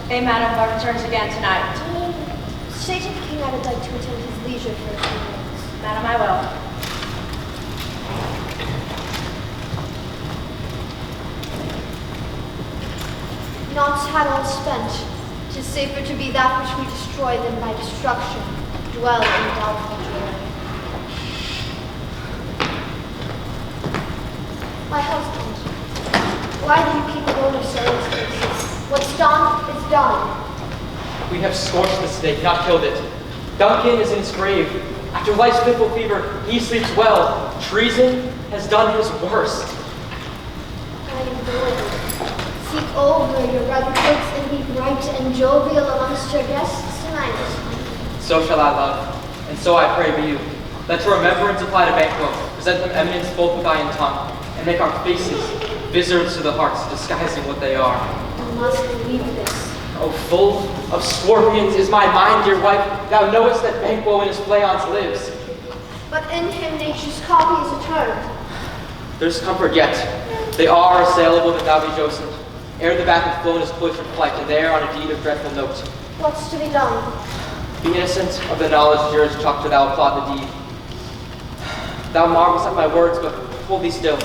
A madam but returns again tonight. Say to the king I would like to attend his leisure for a few minutes. Madam, I will. Not had all spent. 'Tis safer to be that which we destroy than by destruction dwell in doubtful joy. My husband, why do you keep alone of sorrow's faces? What's done is done. We have scorched the stake, not killed it. Duncan is in his grave. After life's fitful fever, he sleeps well. Treason has done his worst. I am bored. Seek over your brother cooks and be bright and jovial amongst your guests tonight. So shall I love, and so I pray be you. Let your remembrance apply to Banquo, present them eminence both with eye and tongue, and make our faces visards to the hearts, disguising what they are. I must believe this. Oh, full of scorpions is my mind, dear wife. Thou knowest that Banquo in his Fleance lives. But in him nature's copy is eternal. There's comfort yet. They are assailable that thou be Joseph. Ere the bat hath flown his cloistered flight, and there on a deed of dreadful note. What's to be done? Be innocent of the knowledge yours chalk to thou plot the deed. Thou marvelst at my words, but hold thee still.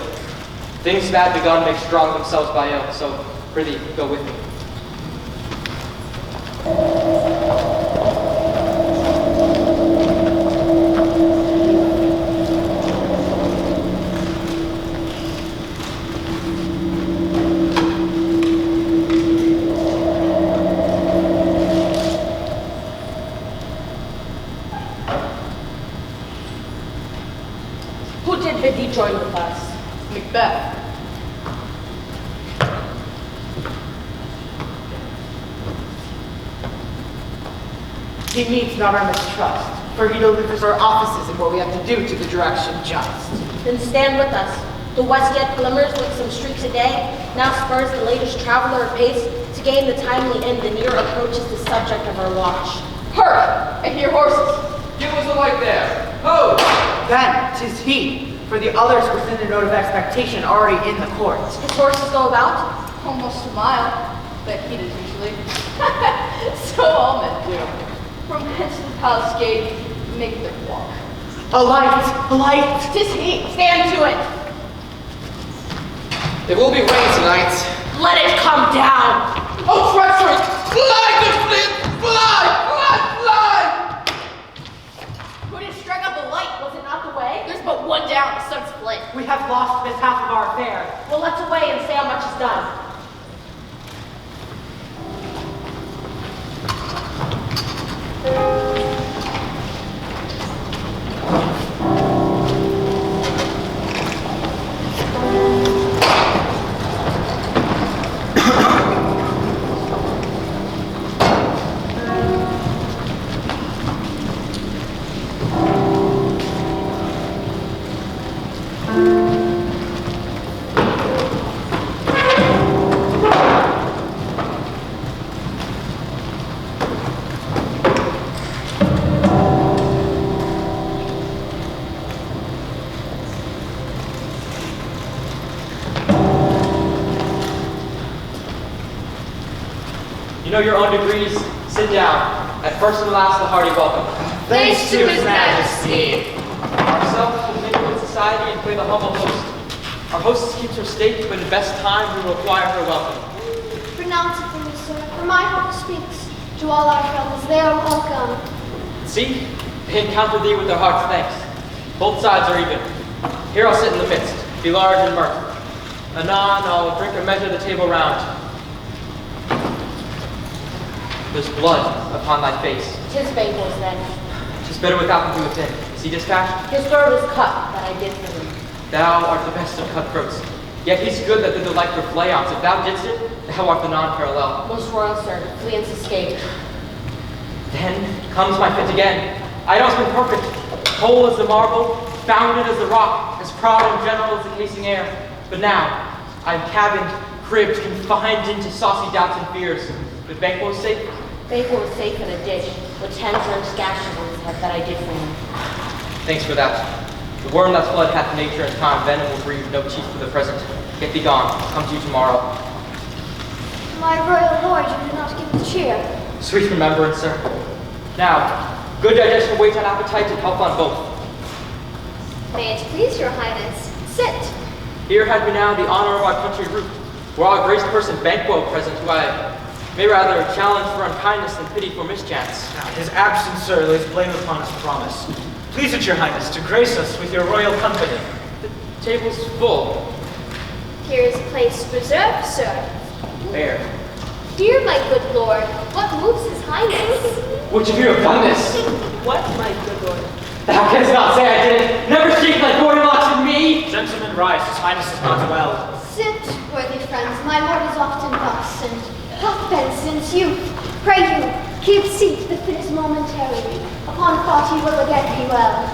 Things bad begun make strong themselves by ill, so prithee, go with me. Who did bid thee join with us? Macbeth. He meets not our mistrust, for he delivers our offices and what we have to do to the direction just. Then stand with us. The west yet glimmers with some streaks a day, now spurs the latest traveler apace to gain the timely end the near approaches the subject of our watch. Hark! I hear horses. Give us a light there. Ho! Then 'tis he, for the others were in a note of expectation already in the court. His horses go about? Almost a mile, but he does usually. So all men do. From hence to the palace gate, make their walk. A light! A light! 'Tis he. Stand to it. It will be rain tonight. Let it come down. Oh, treachery! Fly, good flint! Fly! Fly! Fly! Who did strike up the light? Was it not the way? There's but one down. The sun's split. We have lost this half of our affair. Well, let's away and say how much is done. You know your own degrees. Sit down. At first and last, a hearty welcome. Thanks to His Majesty. Ourselves will mingle with society and play the humble host. Our hostess keeps her state, but in best time we will acquire her welcome. Pronounce it for me, sir, for my heart speaks. To all our fellows, they are welcome. See, they encounter thee with their heart's thanks. Both sides are even. Here I'll sit in the midst, be large and mirth. Anon I'll drink and measure the table round. There's blood upon thy face. 'Tis Banquo's then. 'Tis better without him to attend. Is he dispatched? His throat is cut, that I did for him. Thou art the best of cutthroats. Yet he's good that did the like for flayons. If thou didst it, thou art the non-parallel. Most royal sir, fleance escape. Then comes my fit again. Idaho's been perfect. Whole as the marble, founded as the rock, as proud and general as the casing air. But now, I'm cabined, cribbed, confined into saucy doubts and fears. With Banquo's sake, Banquo was safe in a dish, with 10 drenched gashes on his head that I did for him. thanks for that. The worm that's blood hath nature and time, venom will breathe no chief for the present. Get thee gone, come to you tomorrow. My royal lord, you do not give the cheer. Sweet remembrance, sir. Now, good digestion waits on appetite and health on both. May it please your highness, sit. Here had we now the honor of our country root, were our graced person Banquo present, who I may rather challenge for unkindness than pity for mischance. His absence, sir, lays blame upon his promise. Please it your highness to grace us with your royal company. The table's full. Here is a place reserved, sir. There. Dear my good lord, what moves his highness? Which of you have done this? What, my good lord? Thou canst not say I did it. Never shake like Goldilocks in me. Gentlemen, rise. His highness is not well. Sit, worthy friends, my lord is often thus, and hath been since youth. Pray you, keep seat, the fit is momentary. Upon thought he will again be well.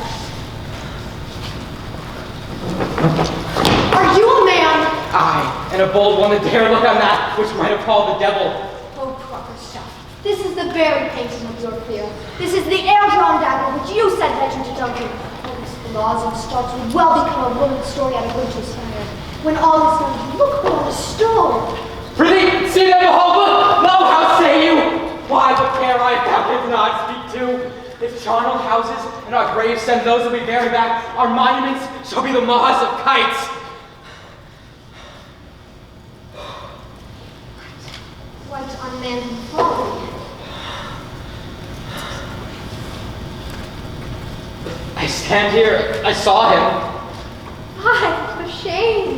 Are you a man? Aye, and a bold one that dare look on that which might have called the devil. Oh, proper stuff. This is the very painting of your fear. This is the air-drawn dagger which you said led you to Duncan. Oh, this laws and starts would well become a woman's story at a winter's fire. When all is done, look on the stone. Prithee, see and behold, look! Lo, how say you? Why, the care I found did not speak to. If charnel houses and our graves send those that we bear back, our monuments shall be the maws of kites. White unmanned folly. I stand here, I saw him. Ay, for shame.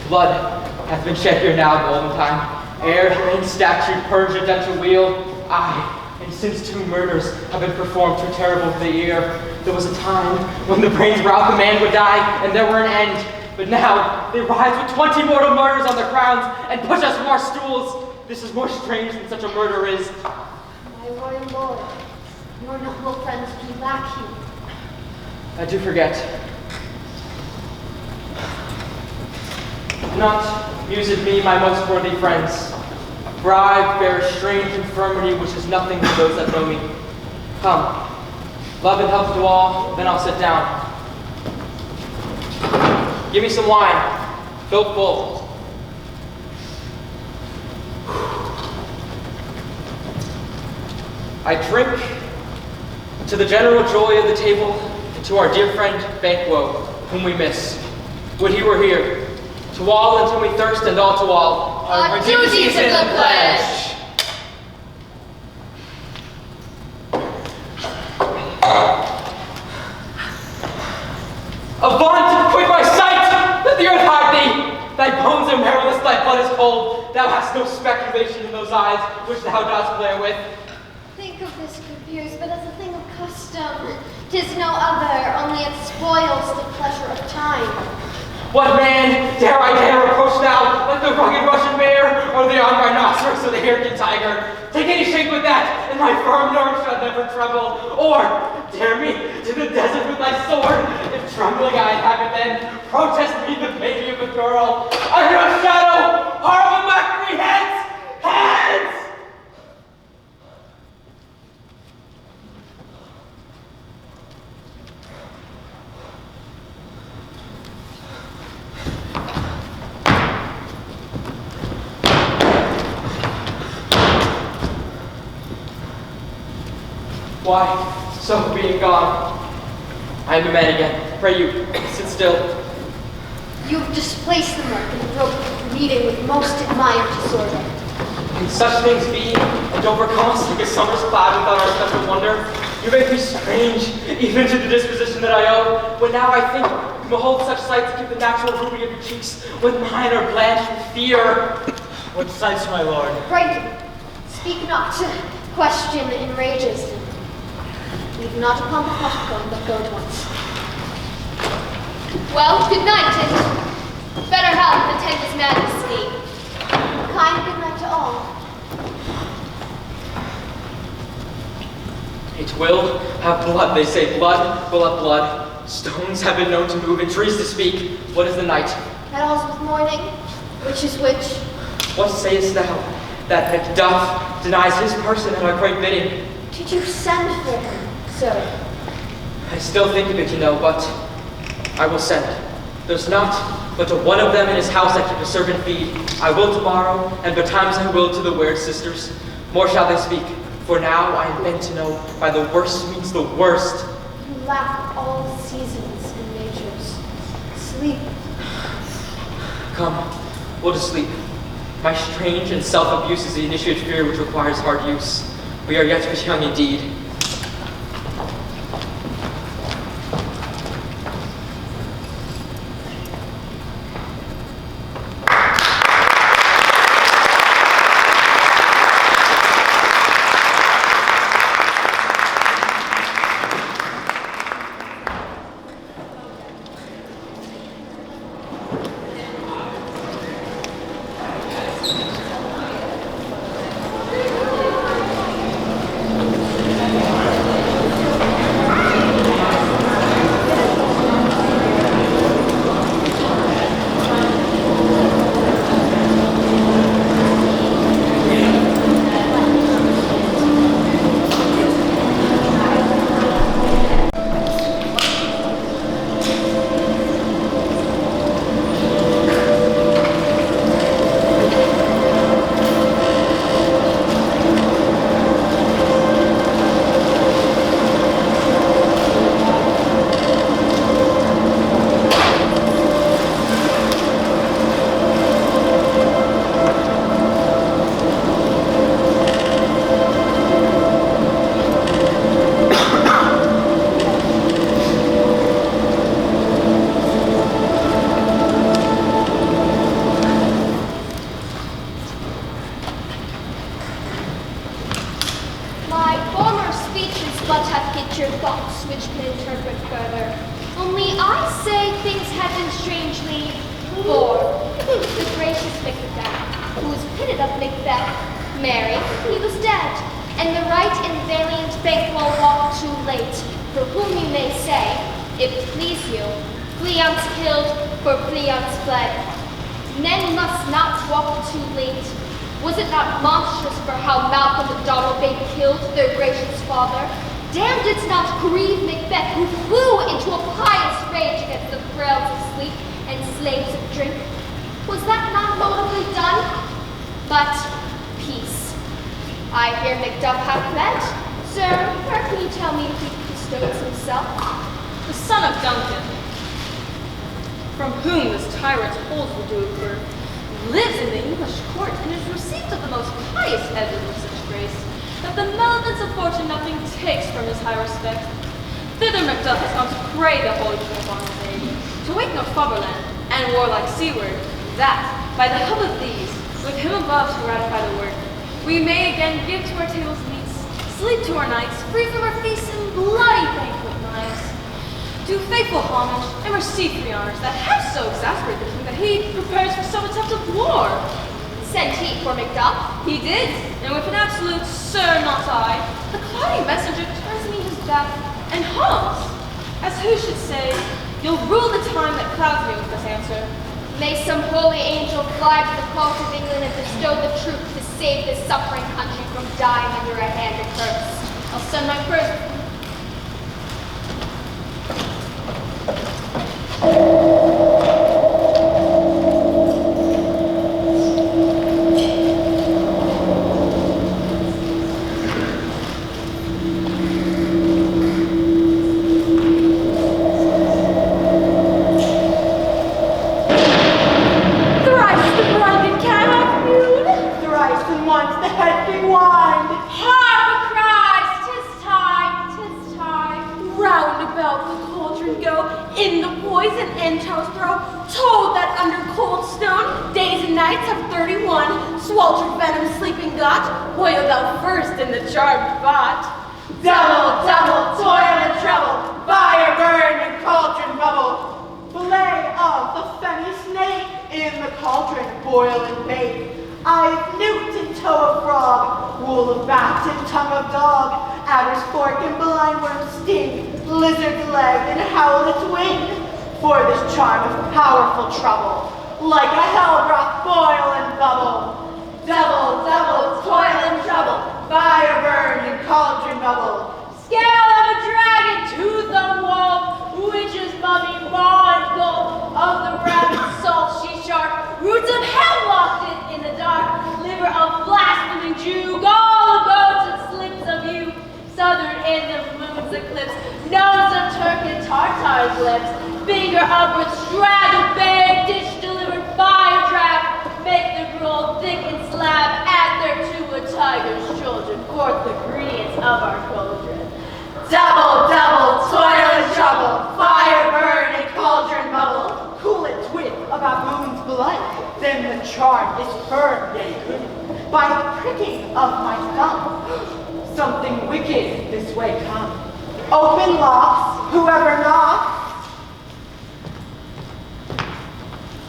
Blood hath been shed here now in the olden time. Ere humane statute purged a dental wheel. Aye, and since 2 murders have been performed too terrible for the ear, there was a time when the brains were out, the man would die, and there were an end. But now they rise with 20 mortal murders on their crowns and push us from our stools. This is more strange than such a murder is. My royal lord, your noble friends do lack you. I do forget. Not mused me, my most worthy friends, for I bear a strange infirmity which is nothing to those that know me. Come, love and health to all, then I'll sit down. Give me some wine, fill full. I drink to the general joy of the table, and to our dear friend Banquo, whom we miss. Would he were here. To all until we thirst, and all to all. Our duties in the pledge. Avaunt, quit my sight! Let the earth hide thee! Thy bones are marrowless, thy blood is cold. Thou hast no speculation in those eyes which thou dost glare with. Think of this, good peers, but as a thing of custom. 'Tis no other, only it spoils the pleasure of time. What man dare I approach now, like the rugged Russian bear, or the armed rhinoceros, or the hairy tiger? Take any shape with that, and my firm nerves shall never tremble. Or dare me to the desert with thy sword, if trembling I have it then, protest me the baby of a girl. Under a shadow, horrible mockery, heads, heads! Why, so being gone, I am a man again. Pray you, sit still. You've displaced the mark and broke the meeting with most admired disorder. Can such things be, and overcome us like a summer's cloud without our special wonder? You make me strange, even to the disposition that I owe. When now I think, behold such sights give the natural ruby of your cheeks, when mine are blanched with fear. What sights, my lord? Pray, speak not. Question enrages. Leave not upon the postcone, but go at once. Well, good night, and better health attend his majesty. Kind good night to all. It will have blood, they say. Blood will have blood. Stones have been known to move, and trees to speak. What is the night? That all's with morning. Which is which? What sayest thou? That Macduff denies his person at our great bidding. Did you send for him, sir? I still think of it, you know, but I will send. There's not but to one of them in his house I keep a servant feed. I will tomorrow, and betimes I will to the weird sisters. More shall they speak, for now I am bent to know by the worst means the worst. You lack all seasons and natures. Sleep. Come, we'll just sleep. My strange and self-abuse is the initiate fear which requires hard use. We are yet but young indeed. Damn didst not grieve Macbeth, who flew into a pious rage against the frails of sleep and slaves of drink. Was that not nobly done? But peace. I hear Macduff hath met. Sir, where can you tell me if he bestows himself? the son of Duncan, from whom this tyrant's holes will do occur, lives in the English court and is received of the most pious Edward with such grace, that the melons of fortune nothing takes from his high respect. Thither Macduff has gone to pray the holy king upon his aid, to wake Northumberland and warlike seaward, that, by the help of these, with him above to ratify the work, we may again give to our tables meats, sleep to our nights, free from our feasts and bloody banquet knives. Do faithful homage and receive free honors that have so exasperated the king that he prepares for some attempt of war. Sent he for Macduff? He did, and with an absolute "Sir, not I," the cloudy messenger turns me his back and hums, as who should say, "You'll rule the time that clouds me with this answer." May some holy angel fly to the cause of England and bestow the truth to save this suffering country from dying under a hand of curse. I'll send my prayers.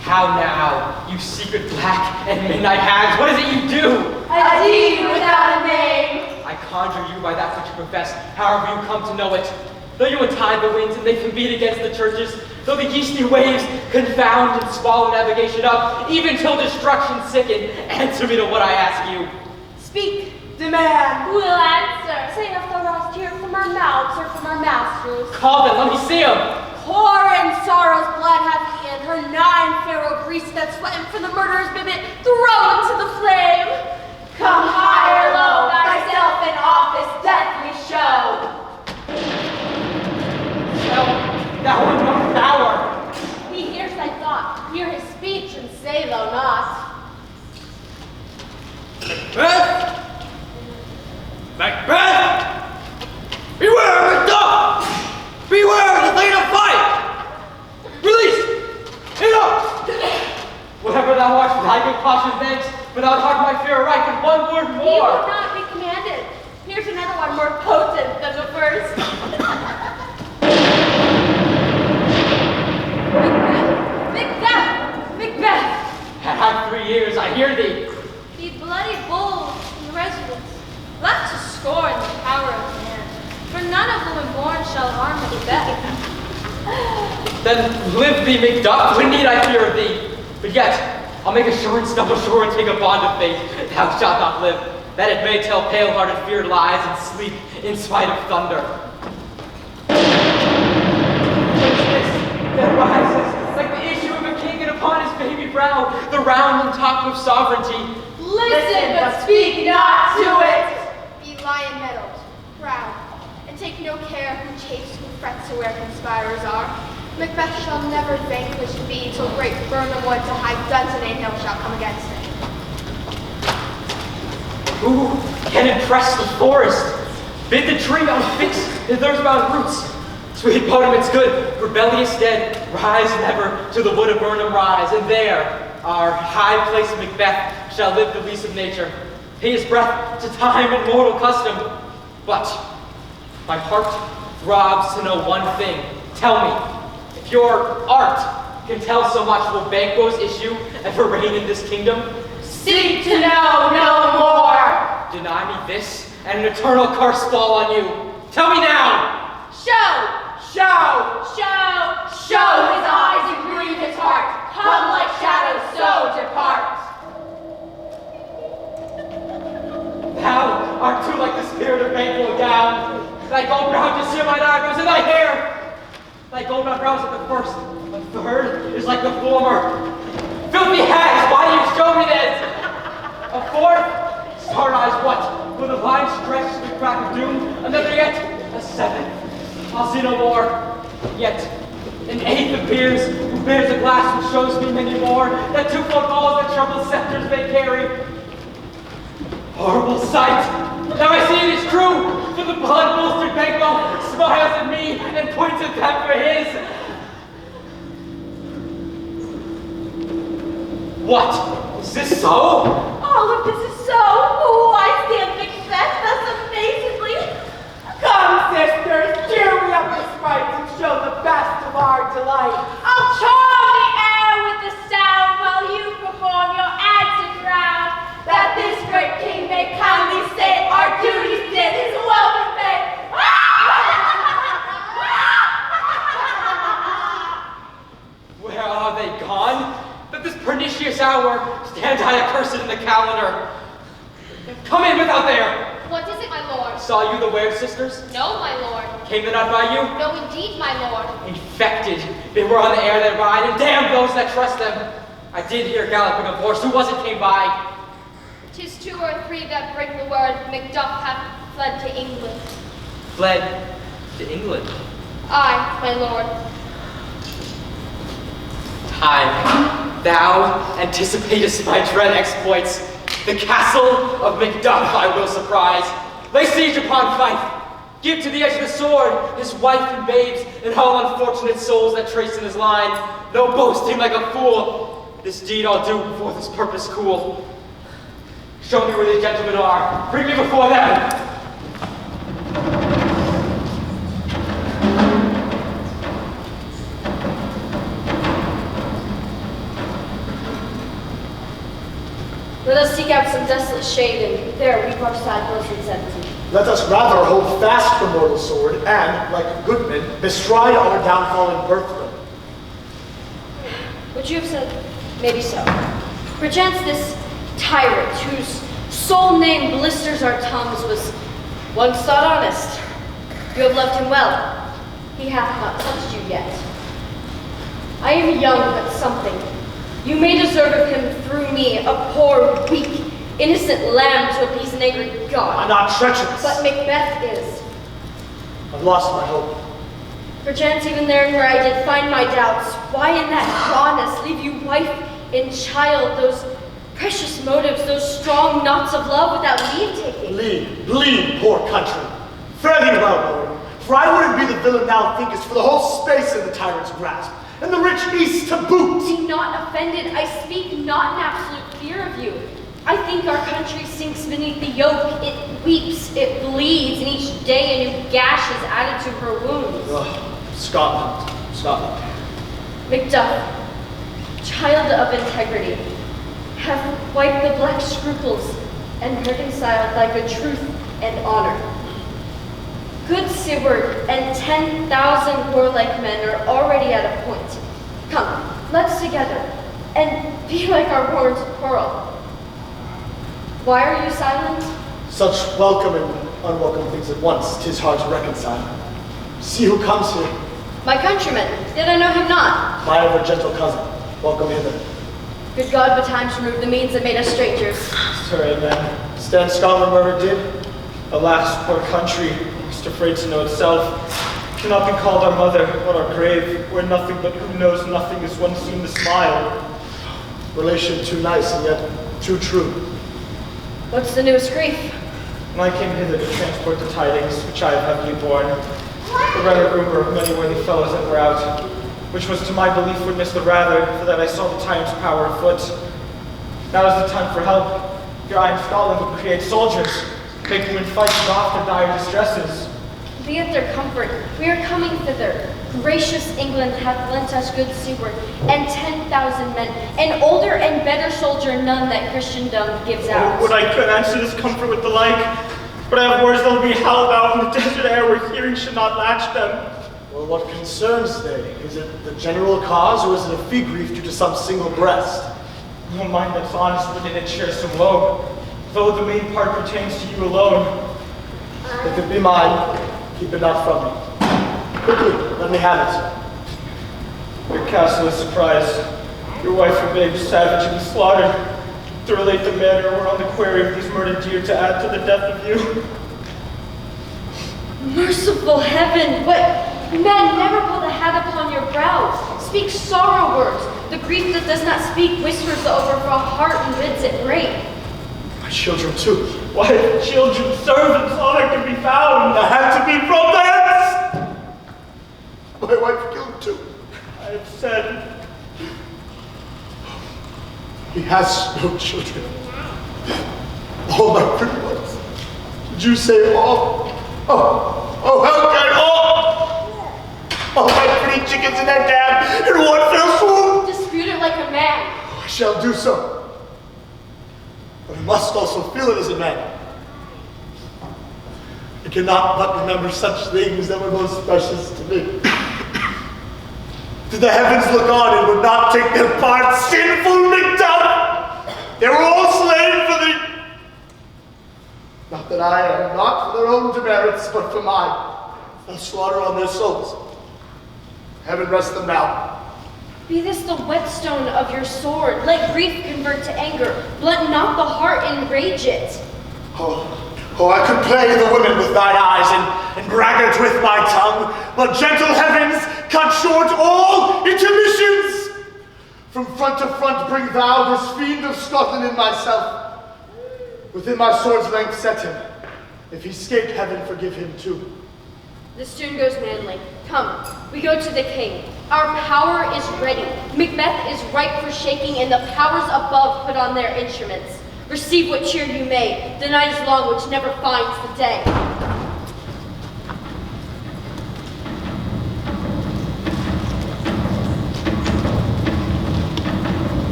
How now, you secret black and midnight hags, what is it you do? A deed without a name. I conjure you by that which you profess, however you come to know it. Though you untide the winds and make them beat against the churches, though the yeasty waves confound and swallow navigation up, even till destruction sicken, answer me to what I ask you. Speak. Demand. We'll answer. Say if the rest hear from our mouths or from our masters. Call them, let me see them. Corin sorrow's blood hath he, and her 9 pharaoh priests that sweat for the murderer's bibit throw into the flame. Come high or low, thyself in office deathly show. Thou art no power. He hears thy thought, hear his speech, and say thou not. Macbeth! Macbeth! Beware of Macduff! Beware of the lane of fight! Release! Enough! Whatever thou art, I give caution thanks, but thou art my fear right, but one word He more. would not be commanded. Here's another one more potent than the first. Macbeth! Have 3 years, I hear thee. The bloody bulls in the residence, left to scorn the power of man, for none of woman born shall harm Macbeth. Then live thee, Macduff, what need I fear of thee? But yet, I'll make assurance double sure and take a bond of faith. Thou shalt not live, that it may tell pale-hearted feared lies and sleep in spite of thunder. What is this that rises like the issue of a king and upon his baby brow, the round and top of sovereignty? Listen, but speak not to it. Be lion-mettled, proud, and take no care who chafes, who frets, or where conspirers are. Macbeth shall never vanquished be, till great Burnham wood to high Dunsinane hill shall come against him. Who can impress the forest? Bid the tree unfix his earthbound roots. Sweet bottom, it's good, rebellious dead, rise never to the wood of Burnham rise, and there, our high place Macbeth shall live the lease of nature, pay his breath to time and mortal custom. But my heart throbs to know one thing. Tell me, if your art can tell so much, will Banquo's issue ever reign in this kingdom? Seek to know no more. Deny me this, and an eternal curse fall on you. Tell me now. Show. Show his eyes and grieve his heart. Come like shadows, so depart. Thou art too like the spirit of Banquo down. Thy gold brow to sear mine eyebrows and thy hair. Thy golden brows at the first, the third is like the former. Filthy hags, why do you show me this? A fourth, star eyes what? With a line stretched to the crack of doom, another yet, a seventh. I'll see no more. Yet, an eighth appears, who bears a glass which shows me many more, that twofold balls that troubled scepters may carry. Horrible sight! Now I see it is true, for the blood-bolstered Banquo smiles at me and points at them for his. What? Is this so? All of this is so. Why stand Macbeth thus amazingly? Come, sisters, cheer me up with sprites and show the best of our delight. I'll charm the air with the sound while you perform your antic round. That this great king may kindly say our duties did his welcome pay. Where are they gone? That this pernicious hour stand I accursed in the calendar. Come in without there. What is it, my lord? Saw you the Ware sisters? No, my lord. Came they not by you? No, indeed, my lord. Infected. They were on the air that ride, and damn those that trust them. I did hear galloping of horse. Who was it came by? 'Tis 2 or 3 that bring the word Macduff hath fled to England. Fled to England. Aye, my lord. Time. Thou anticipatest my dread exploits. The castle of Macduff I will surprise. Lay siege upon Fife. Give to the edge of the sword his wife and babes, and all unfortunate souls that trace in his line. No boasting like a fool. This deed I'll do before this purpose cool. Show me where these gentlemen are. Bring me before them. Let us seek out some desolate shade, and there weep our sad bosoms empty. Let us rather hold fast the mortal sword, and, like good men, bestride our downfall and birthright. What you have said may be so. Perchance this tyrant, whose sole name blisters our tongues, was once thought honest. You have loved him well. He hath not touched you yet. I am young, but something. You may deserve of him through me, a poor, weak, innocent lamb to appease an angry god. I'm not treacherous. But Macbeth is. I've lost my hope. Perchance even there where I did find my doubts, why in that rawness leave you wife and child, those precious motives, those strong knots of love without leave-taking? Bleed, poor country. Fare thee well, Lord, for I wouldn't be the villain thou thinkest for the whole space in the tyrant's grasp, and the rich east to boot. Be not offended, I speak not in absolute fear of you. I think our country sinks beneath the yoke, it weeps, it bleeds, and each day a new gash is added to her wounds. Scotland. Macduff, child of integrity, have wiped the black scruples and reconciled thy good truth and honor. Good Seward and 10,000 warlike men are already at a point. Come, let's together, and be like our horns of pearl. Why are you silent? Such welcome and unwelcome things at once, 'tis hard to reconcile. See who comes here. My countryman, yet I know him not. My ever gentle cousin, welcome hither. Good God, betimes remove the means that made us strangers. Sir, amen. Stand strong and wherever it did. Alas, poor country, most afraid to know itself, cannot be called our mother, but our grave, where nothing but who knows nothing is one soon to smile. Relation too nice and yet too true. What's the newest grief? When I came hither to transport the tidings, which I have heavily borne, the rare rumor of many worthy fellows that were out, which was to my belief witnessed the rather, for that I saw the time's power afoot. Now is the time for help. Here I in Scotland would create soldiers, make them fight off their dire distresses. Be it their comfort, we are coming thither. Gracious England hath lent us good seaward, and 10,000 men, an older and better soldier none that Christendom gives out. Oh, would I could answer this comfort with the like, but I have words that will be held out in the desert air where hearing should not latch them. Well, what concerns they? Is it the general cause, or is it a fee grief due to some single breast? No mind that's honest within it shares some woe, though the main part pertains to you alone. If it be mine, keep it not from me. Quickly, let me have it. Your castle is surprised. Your wife and babe savagely slaughtered. To relate the manner whereon the quarry of these murdered deer to add to the death of you. Merciful heaven, what men never put a hat upon your brows. Speak sorrow words. The grief that does not speak whispers over for a heart and bids it break. My children too. Why, children, servants, all that can be found. I had to be from thence. My wife killed too. I have said. He has no children. All my pretty ones. Did you say all? Oh, how can all? All my pretty chickens in that dam in one fell swoop. Dispute it like a man. I shall do so. But I must also feel it as a man. I cannot but remember such things that were most precious to me. Did the heavens look on and would not take their part, sinful Macduff? They were all slain for the... Not that I am, not for their own demerits, but for mine. They'll slaughter on their souls. Heaven rest them now. Be this the whetstone of your sword. Let grief convert to anger. Blunt not the heart, enrage it. Oh, I could play the women with thine eyes and braggart with my tongue, but gentle heavens, cut short all intermissions. From front to front bring thou this fiend of Scotland and myself. Within my sword's length set him. If he escape heaven, forgive him too. This tune goes manly. Come, we go to the king. Our power is ready. Macbeth is ripe for shaking, and the powers above put on their instruments. Receive what cheer you may. The night is long which never finds the day.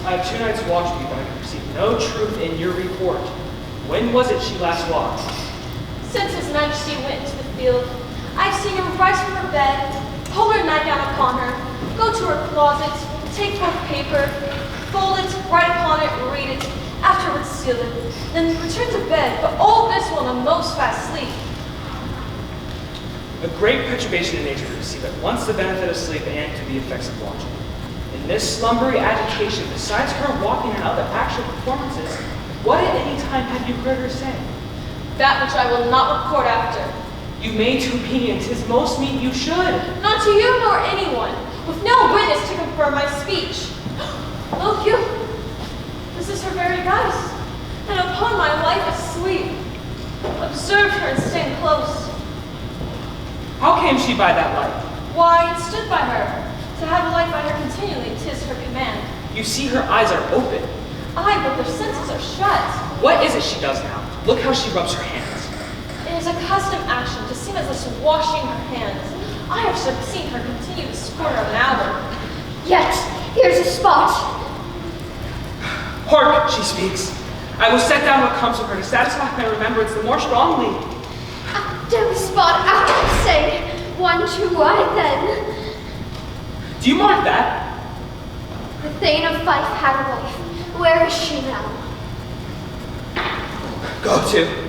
I have 2 nights watched you, but I can perceive no truth in your report. When was it she last walked? Since His Majesty went to the field, I've seen her rise from her bed, pull her nightgown upon her, go to her closet, take forth paper, fold it, write upon it, read it, afterwards seal it, then return to bed, but all this while in a most fast sleep. A great perturbation in nature to receive at once the benefit of sleep and to the effects of watching. In this slumbery agitation, besides her walking and other actual performances, what at any time have you heard her say? That which I will not report after. You may to me, and 'tis most meet you should. Not to you nor anyone, with no witness to confirm my speech. Look you, this is her very guise, and upon my life asleep. Observe her and stand close. How came she by that light? Why, it stood by her. To have a light by her continually, 'tis her command. You see her eyes are open. Aye, but their senses are shut. What is it she does now? Look how she rubs her hands. It is a custom action to seem as if washing her hands. I have seen her continue this quarter of an hour. Yet, here's a spot. Hark, she speaks. I will set down what comes from her to satisfy my remembrance the more strongly. Dim spot, I say, one too wide then. Do you mark that? The Thane of Fife had a wife. Where is she now? Go to.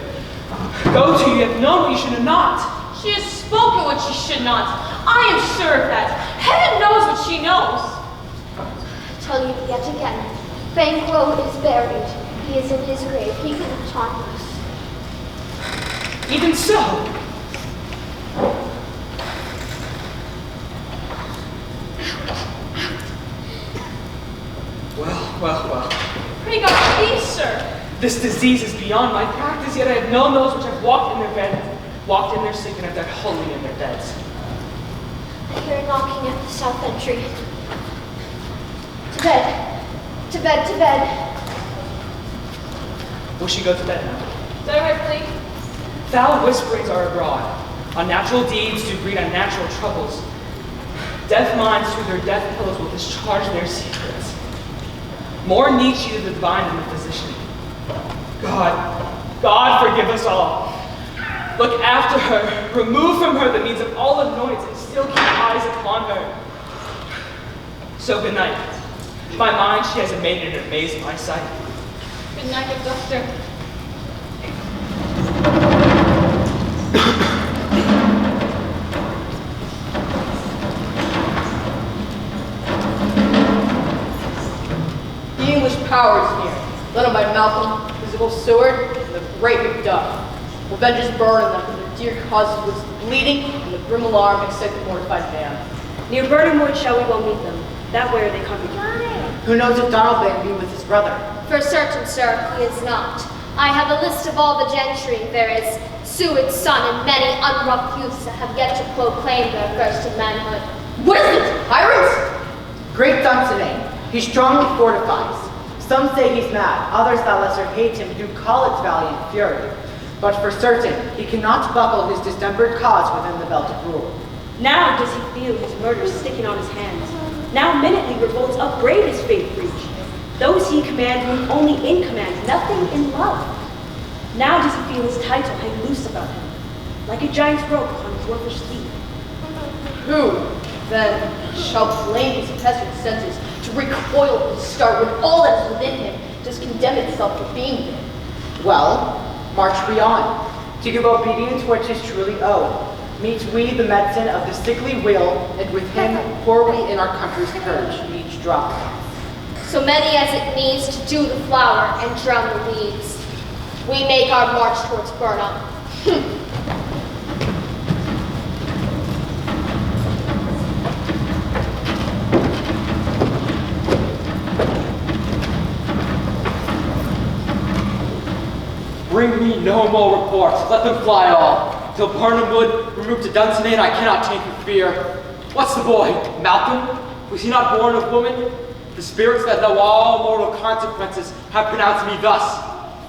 Go to, you have known what you should have not. She has spoken what she should not. I am sure of that. Heaven knows what she knows. Tell you yet again, Banquo is buried. He is in his grave. He could have taught us. Even so. Well. Pray God, peace, sir. This disease is beyond my practice, yet I have known those which have walked in their beds, walked in their sleep, and have died wholly in their beds. I hear knocking at the south entry. To bed. To bed, to bed. Will she go to bed now? Directly. Foul whisperings are abroad. Unnatural deeds do breed unnatural troubles. Deaf minds through their deaf pillows will discharge their secrets. More needs she the divine than the physician. God forgive us all. Look after her. Remove from her the means of all annoyance and still keep eyes upon her. So good night. My mind she has made in her maze of my sight. Good night, good doctor. The English power is near, led on by Malcolm, Visible Seward, and the great Macduff. Revenge is burning them, for their dear causes was the bleeding, and the grim alarm excite the mortified man. Near Burnham Wood shall we well meet them. That way are they coming. Who knows if Donalbain be with his brother? For certain, sir, he is not. I have a list of all the gentry. There is Seward's son and many unrough youths that have yet to proclaim their thirst of manhood. What is it? Pirates? Great Dunsinane. He strongly fortifies. Some say he's mad, others that lesser hate him do call it valiant fury. But for certain, he cannot buckle his distempered cause within the belt of rule. Now does he feel his murder sticking on his hands. Now minutely revolts upbraid his faith breach. Those he commands move only in command, nothing in love. Now does he feel his title hang loose about him, like a giant's rope on his dwarfish sleeve. Who, then, shall blame his peasant senses to recoil and start when all that is within him does condemn itself for being there? Well, march we on, to give obedience where 'tis truly owed. Meet we the medicine of the sickly will, and with him pour we in our country's courage, each drop. So many as it needs to dew the flower and drown the weeds. We make our march towards Burnham. Bring me no more reports. Let them fly all. Till Burnham Wood remove to Dunsinane, I cannot take with fear. What's the boy? Malcolm? Was he not born of woman? The spirits that know all mortal consequences have pronounced me thus.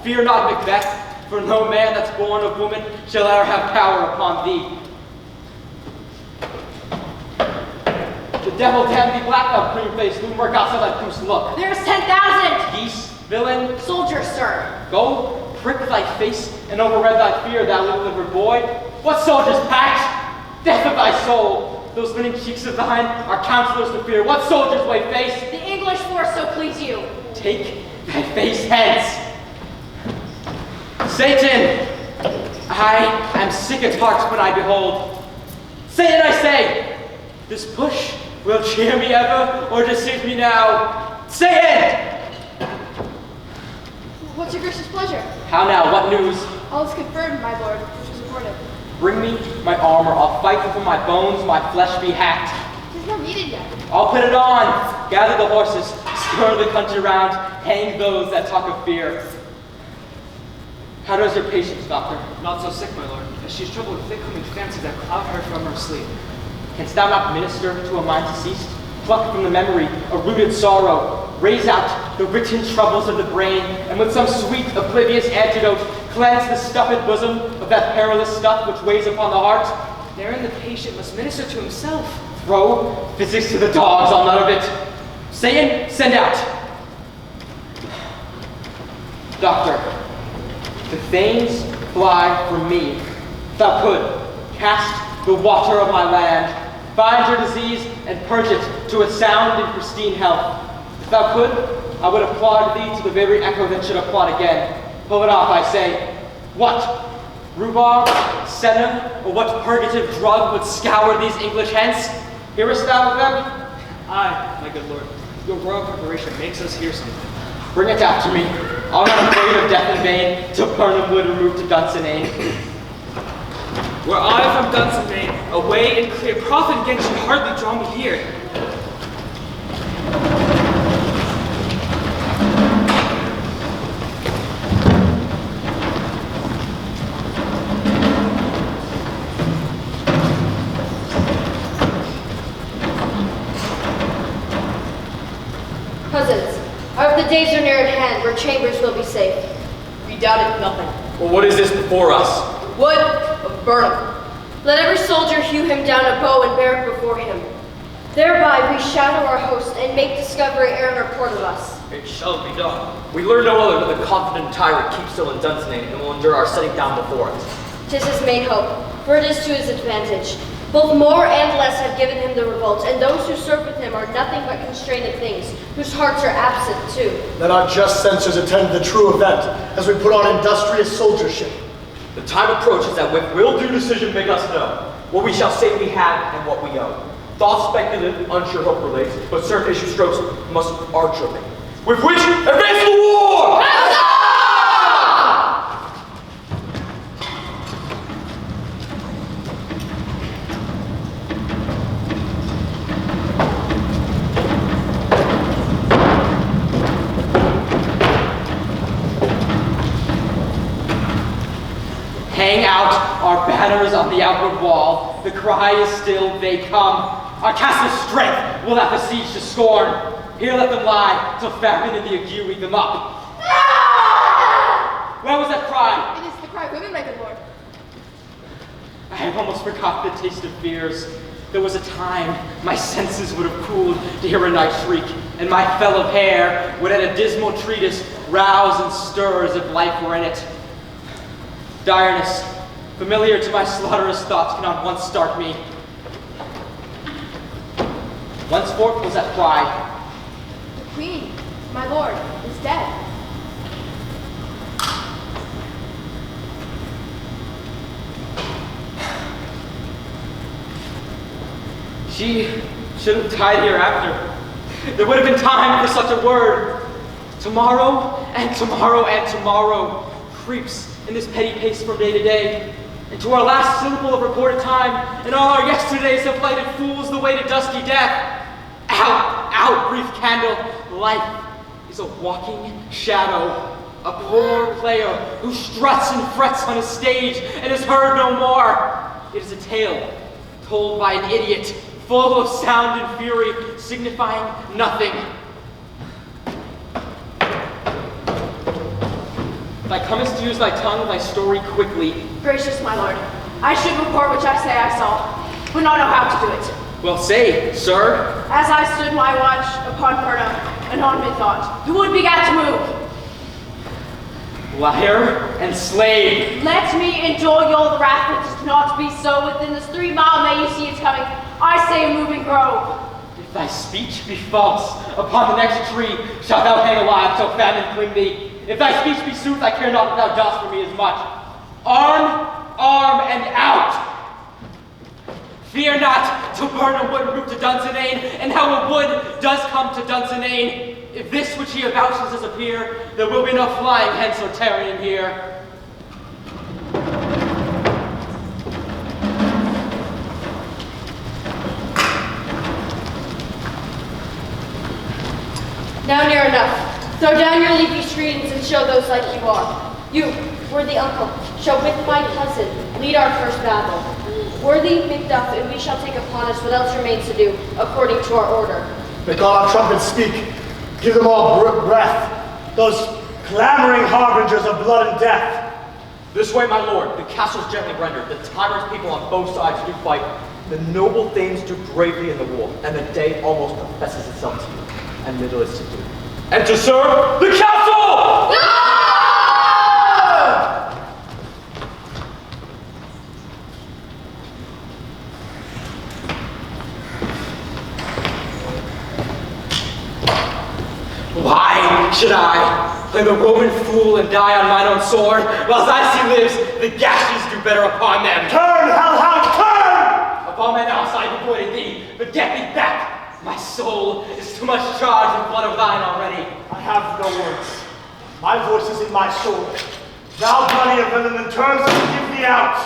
Fear not, Macbeth, for no man that's born of woman shall ever have power upon thee. The devil damn thee black, thou cream-faced loon, where got that goose look? There's 10,000! Geese, villain, Soldiers, sir. go, prick thy face, and overread thy fear, thou little-livered boy. What soldiers packed? Death of thy soul! Those winning cheeks of thine are counselors to fear. What soldiers wave face? The English force so please you. Take thy face hence. Satan, I am sick at heart when I behold. Satan, I say, this bush will cheer me ever or deceive me now. Satan! What's your gracious pleasure? How now, what news? All is confirmed, my lord, which was reported. Bring me my armor, I'll fight before my bones, my flesh be hacked. Tis not needed yet. I'll put it on, gather the horses, stir the country round, hang those that talk of fear. How does your patience, doctor? Not so sick, my lord, as she is troubled with thick-coming fancies that cloud her from her sleep. Canst thou not minister to a mind deceased? Pluck from the memory a rooted sorrow, raise out the written troubles of the brain, and with some sweet, oblivious antidote, cleanse the stuffed bosom of that perilous stuff which weighs upon the heart? Therein the patient must minister to himself. Throw physics to the dogs, I'll none of it. Satan, send out. Doctor, the thanes fly from me. If thou could, cast the water of my land, find your disease and purge it to a sound and pristine health. If thou could, I would applaud thee to the very echo that should applaud again. Pull it off, I say. What? Rhubarb, senna, or what purgative drug would scour these English hence? Hearest thou of them? Aye, my good lord. Your royal preparation makes us hear something. Bring it out to me. I'm not afraid of death in vain, to Burnham would remove to Dunsinane. Were I from Dunsinane, away and clear, profit again should hardly draw me here. Cousins, the days are near at hand where chambers will be safe. We doubted nothing. Well, what is this before us? Wood of Burnham. Let every soldier hew him down a bow and bear it before him. Thereby we shadow our host and make discovery ere in report of us. It shall be done. We learn no other but the confident tyrant keeps still in Dunsinane and will endure our setting down before it. 'Tis his main hope, for it is to his advantage. Both more and less have given him the revolt, and those who serve with him are nothing but constrained things, whose hearts are absent too. Let our just censors attend the true event, as we put on industrious soldiership. The time approaches that with will due decision make us know what we shall say we have and what we owe. Thoughts speculative, unsure hope relates, but certain issue strokes must arch obey. With which, advance the war! Hang out our banners on the outward wall. The cry is still, they come. Our castle's strength will not besiege to scorn. Here let them lie, till famine and the ague eat them up. Where was that cry? It is the cry of women, my good lord. I have almost forgotten the taste of fears. There was a time my senses would have cooled to hear a night shriek, and my fell of hair would at a dismal treatise rouse and stir as if life were in it. Direness, familiar to my slaughterous thoughts, cannot once start me. Whenceforth was that cry? The queen, my lord, is dead. She should have died hereafter. There would have been time for such a word. Tomorrow and tomorrow and tomorrow creeps in this petty pace from day to day, and to our last syllable of reported time, and all our yesterdays have lighted fools the way to dusty death. Out, out, brief candle, life is a walking shadow, a poor player who struts and frets on a stage and is heard no more. It is a tale told by an idiot, full of sound and fury, signifying nothing. If I comest to use thy tongue, thy story quickly. Gracious my lord, I should report which I say I saw, but not know how to do it. Well, say, sir. As I stood my watch upon Burnham, and on methought, the wood began to move. Liar and slave. Let me endure your wrath, but it does not be so. Within this 3 mile may you see it coming. I say a moving grove. If thy speech be false, upon the next tree shalt thou hang alive till famine cling thee. If thy speech be sooth, I care not that thou dost for me as much. Arm, arm, and out! Fear not to burn a wood root to Dunsinane, and how a wood does come to Dunsinane. If this which he avouches does appear, there will be no flying hence or tarrying here. Now near enough. Throw down your leafy screens and show those like you are. You, worthy uncle, shall with my cousin lead our first battle. Worthy Macbeth, and we shall take upon us what else remains to do, according to our order. Make all our trumpets speak. Give them all breath. Those clamoring harbingers of blood and death. This way, my lord. The castle's gently rendered. The tyrant's people on both sides do fight. The noble thanes do bravely in the war, and the day almost confesses itself to you, and little is to do. And to serve the castle! No! Why should I play the Roman fool and die on mine own sword, whilst I see lives, the gashes do better upon them? Turn, hellhound, turn! Upon mine house I have avoided thee, but get me back! My soul is too much charged with blood of thine already. I have no words. My voice is in my sword. Thou bloodier villain, in terms of give thee out.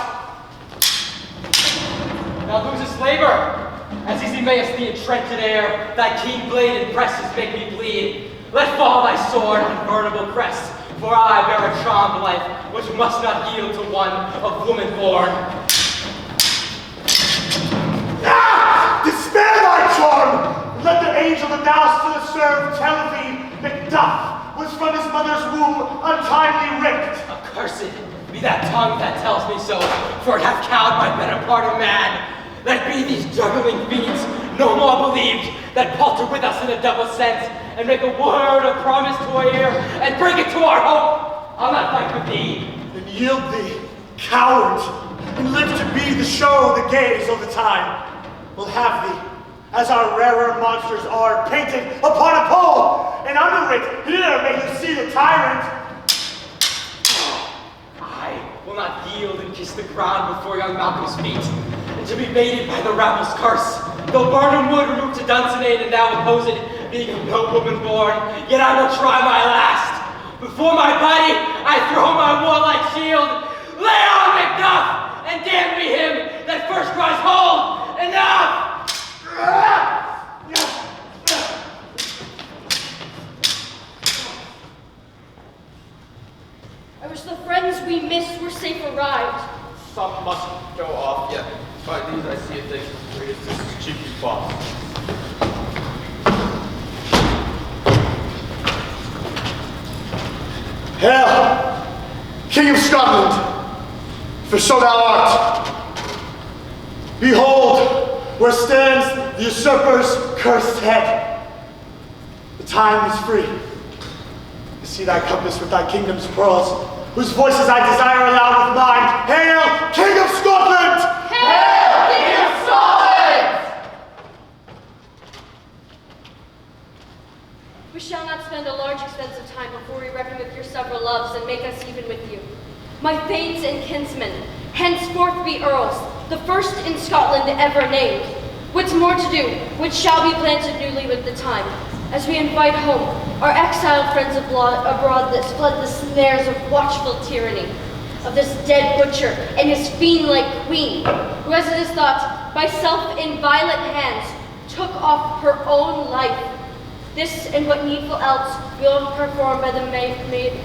Now whose is labor? As easy mayest thee in trenchant air, thy keen blade and presses make me bleed. Let fall thy sword, unburnable crest, for I bear a charmed life, which must not yield to one of woman born. Ah! Despair thy charm! Let the angel that thou still serve tell thee Macduff was from his mother's womb untimely ripped. Accursed be that tongue that tells me so, for it hath cowed my better part of man. Let be these juggling fiends no more believed, that palter with us in a double sense, and make a word of promise to our ear, and break it to our hope. I'll not fight with thee. Then yield thee, coward, and live to be the show, the gaze all the time. We'll have thee, as our rarer monsters are, painted upon a pole, and under it, here may you see the tyrant. I will not yield and kiss the ground before young Malcolm's feet, and to be baited by the rabble's curse. Though Barnum would remove to Dunsinane and thou oppose it, being of no woman born, yet I will try my last. Before my body, I throw my warlike shield. Lay on, Macduff, and damn be him that first cries, hold, enough! I wish the friends we missed were safe arrived. Some must go off yet. By these I see a thing. This is chiefly false. Hail, King of Scotland, for so thou art. Behold, where stands the usurper's cursed head. The time is free. I see thy compass with thy kingdom's pearls, whose voices I desire aloud with mine. Hail, King of Scotland! Hail, King of Scotland! We shall not spend a large expense of time before we reckon with your several loves and make us even with you. My thanes and kinsmen, henceforth be earls, the first in Scotland ever named. What's more to do, which shall be planted newly with the time, as we invite home our exiled friends abroad that fled the snares of watchful tyranny, of this dead butcher and his fiend-like queen, who, as it is thought, by self-inviolate hands, took off her own life. This and what needful else we will perform by the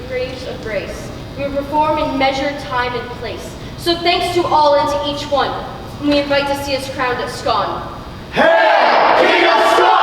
graves of grace. We will perform in measured time and place. So thanks to all and to each one, whom we invite to see us crowned at Scone. Hail, King of Scotland!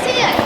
See it.